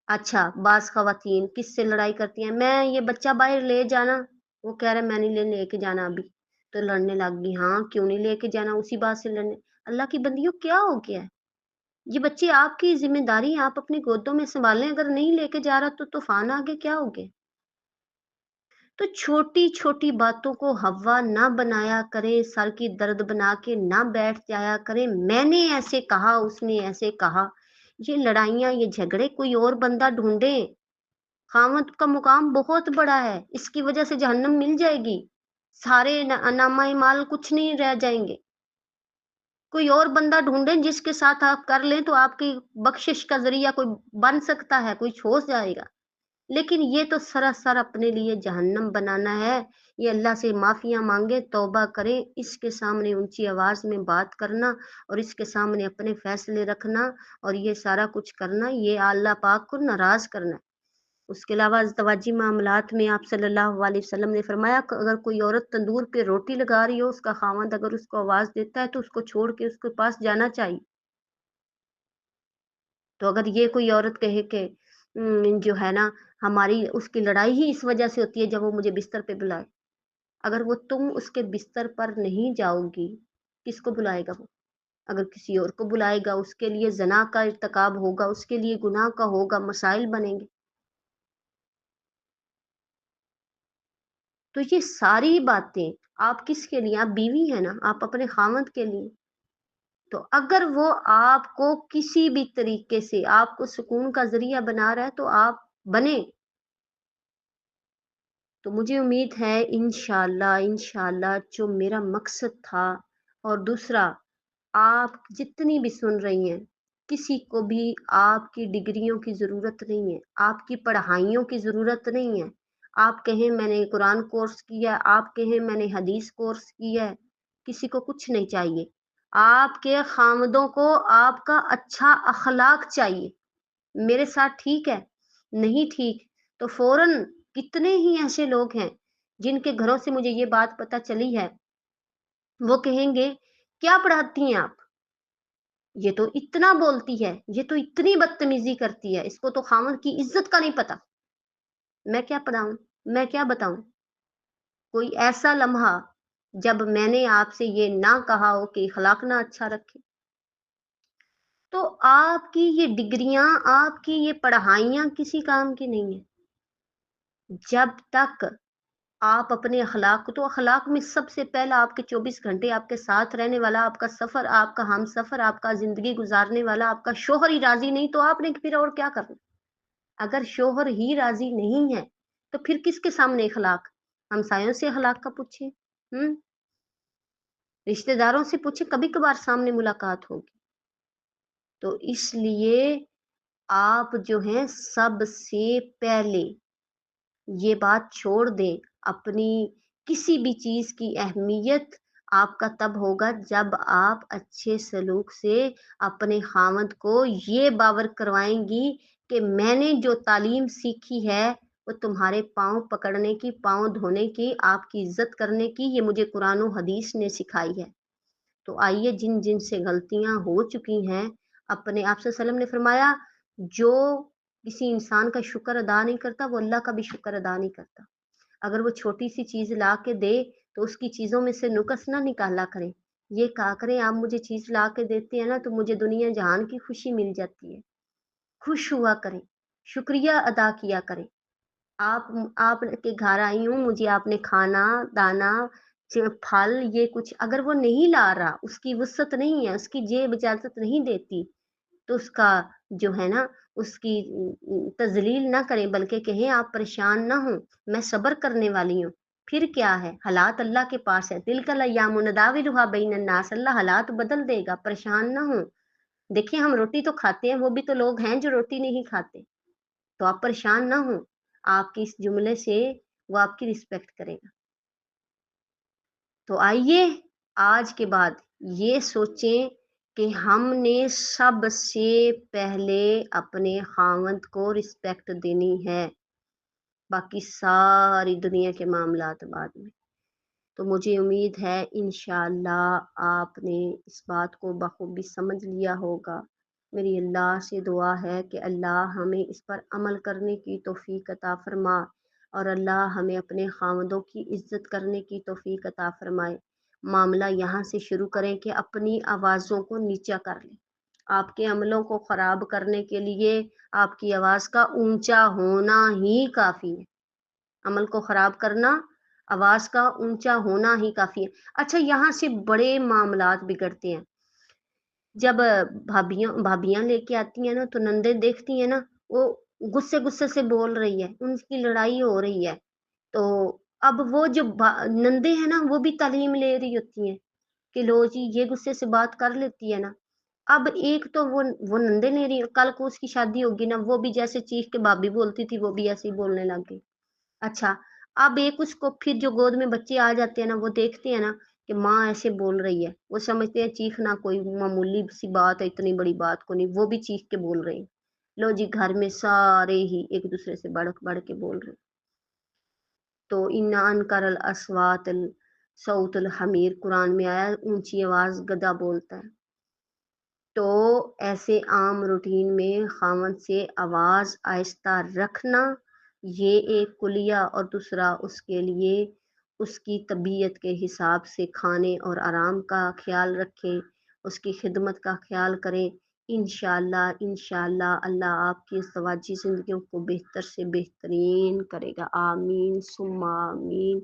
अच्छा, बाज़ ख़वातीन किससे लड़ाई करती हैं, मैं ये बच्चा बाहर ले जाना, वो कह रहा है मैं नहीं लेके जाना अभी, तो लड़ने लग गई, हाँ, क्यों नहीं लेके जाना, उसी बात से लड़ने। अल्लाह की बंदियों क्या हो गया है? ये बच्चे आपकी ज़िम्मेदारी है, आप अपनी गोदों में सँभालें, अगर नहीं लेके जा रहा तो तूफ़ान आगे क्या हो गया? तो छोटी-छोटी बातों को हव्वा ना बनाया करें, सर की दर्द बना के ना बैठ जाया करें, मैंने ऐसे कहा, उसने ऐसे कहा। ये लड़ाइयाँ, ये झगड़े कोई और बंदा ढूँढें। ख़ावंद का मुक़ाम बहुत बड़ा है, इसकी वज़ह से जहन्नम मिल जाएगी। सारे नामा-ए-माल कुछ नहीं रह जाएँगे। कोई और बंदा ढूँढें जिसके साथ आप कर लें तो आपकी बख़्शिश का ज़रिया कोई बन सकता है, कोई हो जाएगा। लेकिन ये तो सरासर अपने लिए जहन्नम बनाना है। ये अल्लाह से माफ़ियाँ माँगे, तौबा करें, इसके सामने ऊँची आवाज़ में बात करना और इसके सामने अपने फ़ैसले रखना और ये सारा कुछ करना, ये अल्लाह पाक को नाराज़ करना है। उसके अलावा ज़दवाजी मामलात में आप सल्लल्लाहु अलैहि वसल्लम ने फरमाया क अगर कोई औरत तंदूर पे रोटी लगा रही हो, उसका ख़ावंद अगर उसको आवाज़ देता है, तो उसको छोड़ के उसके पास जाना चाहिए। तो अगर ये कोई औरत कहे कि जो है ना, हमारी उसकी लड़ाई ही इस वजह से होती है जब वो मुझे बिस्तर पे बुलाए। अगर वो तुम उसके बिस्तर पर नहीं जाओगी, किसको बुलाएगा वो? अगर किसी और को बुलाएगा, उसके लिए ज़ना का इर्तिकाब होगा, उसके लिए गुनाह का होगा, मसाइल बनेंगे। तो ये सारी बातें आप किसके लिए? आप बीवी हैं ना, आप अपने खामद के लिए। तो अगर वो आपको किसी भी तरीके से आपको सुकून का ज़रिया बना रहा है, तो आप बने। तो मुझे उम्मीद है इंशाअल्लाह, इंशाअल्लाह जो मेरा मकसद था और दूसरा आप जितनी भी सुन रही हैं, किसी को भी आपकी डिग्रियों की ज़रूरत नहीं है, आपकी पढ़ाइयों की ज़रूरत नहीं है। आप कहें मैंने कुरान कोर्स किया, आप कहें मैंने हदीस कोर्स किया है, किसी को कुछ नहीं चाहिए। आपके खामदों को आपका अच्छा अखलाक चाहिए। मेरे साथ ठीक है, नहीं ठीक, तो फ़ौरन कितने ही ऐसे लोग हैं, जिनके घरों से मुझे ये बात पता चली है, वो कहेंगे, "क्या पढ़ाती हैं आप? ये तो इतना बोलती है, ये तो इतनी बदतमीज़ी करती है, इसको तो ख़ावंद की इज़्ज़त का नहीं पता।" मैं क्या पढ़ाऊँ? मैं क्या बताऊँ? कोई ऐसा लम्हा जब मैंने आपसे ये ना कहा हो कि अखलाक ना अच्छा रखें। तो आपकी ये डिग्रियाँ, आपकी ये पढ़ाइयाँ किसी काम की नहीं है। जब तक आप अपने अखलाक को, तो अखलाक में सबसे पहला आपके 24 घंटे आपके साथ रहने वाला, आपका सफ़र, आपका हमसफ़र, आपका ज़िंदगी गुज़ारने वाला आपका शौहर ही राज़ी नहीं तो आपने फिर और क्या करना? अगर शौहर ही राज़ी नहीं है, तो फिर किसके सामने अखलाक? हमसायों से अखलाक का पूछिए, हुँ? रिश्तेदारों से पूछिए, कभी-कभार सामने मुलाकात होगी। تو اس لیے آپ جو ہیں سب سے پہلے یہ بات چھوڑ دیں، اپنی کسی بھی چیز کی اہمیت آپ کا تب ہوگا جب آپ اچھے سلوک سے اپنے خاوند کو یہ باور کروائیں گی کہ میں نے جو تعلیم سیکھی ہے وہ تمہارے پاؤں پکڑنے کی، پاؤں دھونے کی، آپ کی عزت کرنے کی، یہ مجھے قرآن و حدیث نے سکھائی ہے۔ تو آئیے جن جن سے غلطیاں ہو چکی ہیں، اپنے آپ صلی اللہ علیہ وسلم نے فرمایا جو کسی انسان کا شکر ادا نہیں کرتا وہ اللہ کا بھی شکر ادا نہیں کرتا۔ اگر وہ چھوٹی سی چیز لا کے دے تو اس کی چیزوں میں سے نقص نہ نکالا کریں، یہ کہا کریں آپ مجھے چیز لا کے دیتے ہیں نا تو مجھے دنیا جہان کی خوشی مل جاتی ہے، خوش ہوا کریں، شکریہ ادا کیا کریں۔ آپ آپ کے گھر آئی ہوں، مجھے آپ نے کھانا دانا پھل یہ کچھ اگر وہ نہیں لا رہا، اس کی وسعت نہیں ہے، اس کی جیب اجازت نہیں دیتی، تو اس کا جو ہے نا اس کی تذلیل نہ کریں، بلکہ کہیں آپ پریشان نہ ہوں، میں صبر کرنے والی ہوں۔ پھر کیا ہے، حالات اللہ کے پاس ہے، تلک الایام نداولها بین الناس، اللہ حالات بدل دے گا، پریشان نہ ہوں۔ دیکھیں ہم روٹی تو کھاتے ہیں، وہ بھی تو لوگ ہیں جو روٹی نہیں کھاتے، تو آپ پریشان نہ ہوں، آپ کی اس جملے سے وہ آپ کی رسپیکٹ کرے گا۔ تو آئیے آج کے بعد یہ سوچیں کہ ہم نے سب سے پہلے اپنے خاوند کو رسپیکٹ دینی ہے، باقی ساری دنیا کے معاملات بعد میں۔ تو مجھے امید ہے انشاءاللہ آپ نے اس بات کو بخوبی سمجھ لیا ہوگا۔ میری اللہ سے دعا ہے کہ اللہ ہمیں اس پر عمل کرنے کی توفیق عطا فرما، اور اللہ ہمیں اپنے خاوندوں کی عزت کرنے کی توفیق عطا فرمائے۔ معاملہ یہاں سے شروع کریں کہ اپنی آوازوں کو نیچا کر لیں۔ آپ کے عملوں کو خراب کرنے کے لیے آپ کی آواز کا اونچا ہونا ہی کافی ہے۔ عمل کو خراب کرنا، آواز کا اونچا ہونا ہی کافی ہے۔ اچھا یہاں سے بڑے معاملات بگڑتے ہیں، جب بھابیاں لے کے آتی ہیں نا تو نندے دیکھتی ہیں نا وہ غصے غصے سے بول رہی ہے، ان کی لڑائی ہو رہی ہے، تو اب وہ جو نندے ہیں نا وہ بھی تعلیم لے رہی ہوتی ہیں کہ لو جی یہ غصے سے بات کر لیتی ہے نا۔ اب ایک تو وہ نندے لے رہی، کل کو اس کی شادی ہوگی نا وہ بھی جیسے چیخ کے بھابی بولتی تھی وہ بھی ایسے ہی بولنے لگ گئی۔ اچھا اب ایک اس کو پھر جو گود میں بچے آ جاتے ہیں نا وہ دیکھتے ہیں نا کہ ماں ایسے بول رہی ہے، وہ سمجھتے ہیں چیخنا کوئی معمولی سی بات ہے، اتنی بڑی بات کو نہیں، وہ بھی چیخ کے بول رہے ہیں۔ لو جی گھر میں سارے ہی ایک دوسرے سے بڑھ کے بول رہے ہیں۔ تو ان انکر الاصوات صوت الحمیر قرآن میں آیا، اونچی آواز گدھا بولتا ہے۔ تو ایسے عام روٹین میں خاوند سے آواز آہستہ رکھنا یہ ایک کلیہ، اور دوسرا اس کے لیے اس کی طبیعت کے حساب سے کھانے اور آرام کا خیال رکھیں، اس کی خدمت کا خیال کریں۔ انشاءاللہ اللہ آپ کی ازدواجی زندگیوں کو بہتر سے بہترین کرے گا۔ آمین ثم آمین۔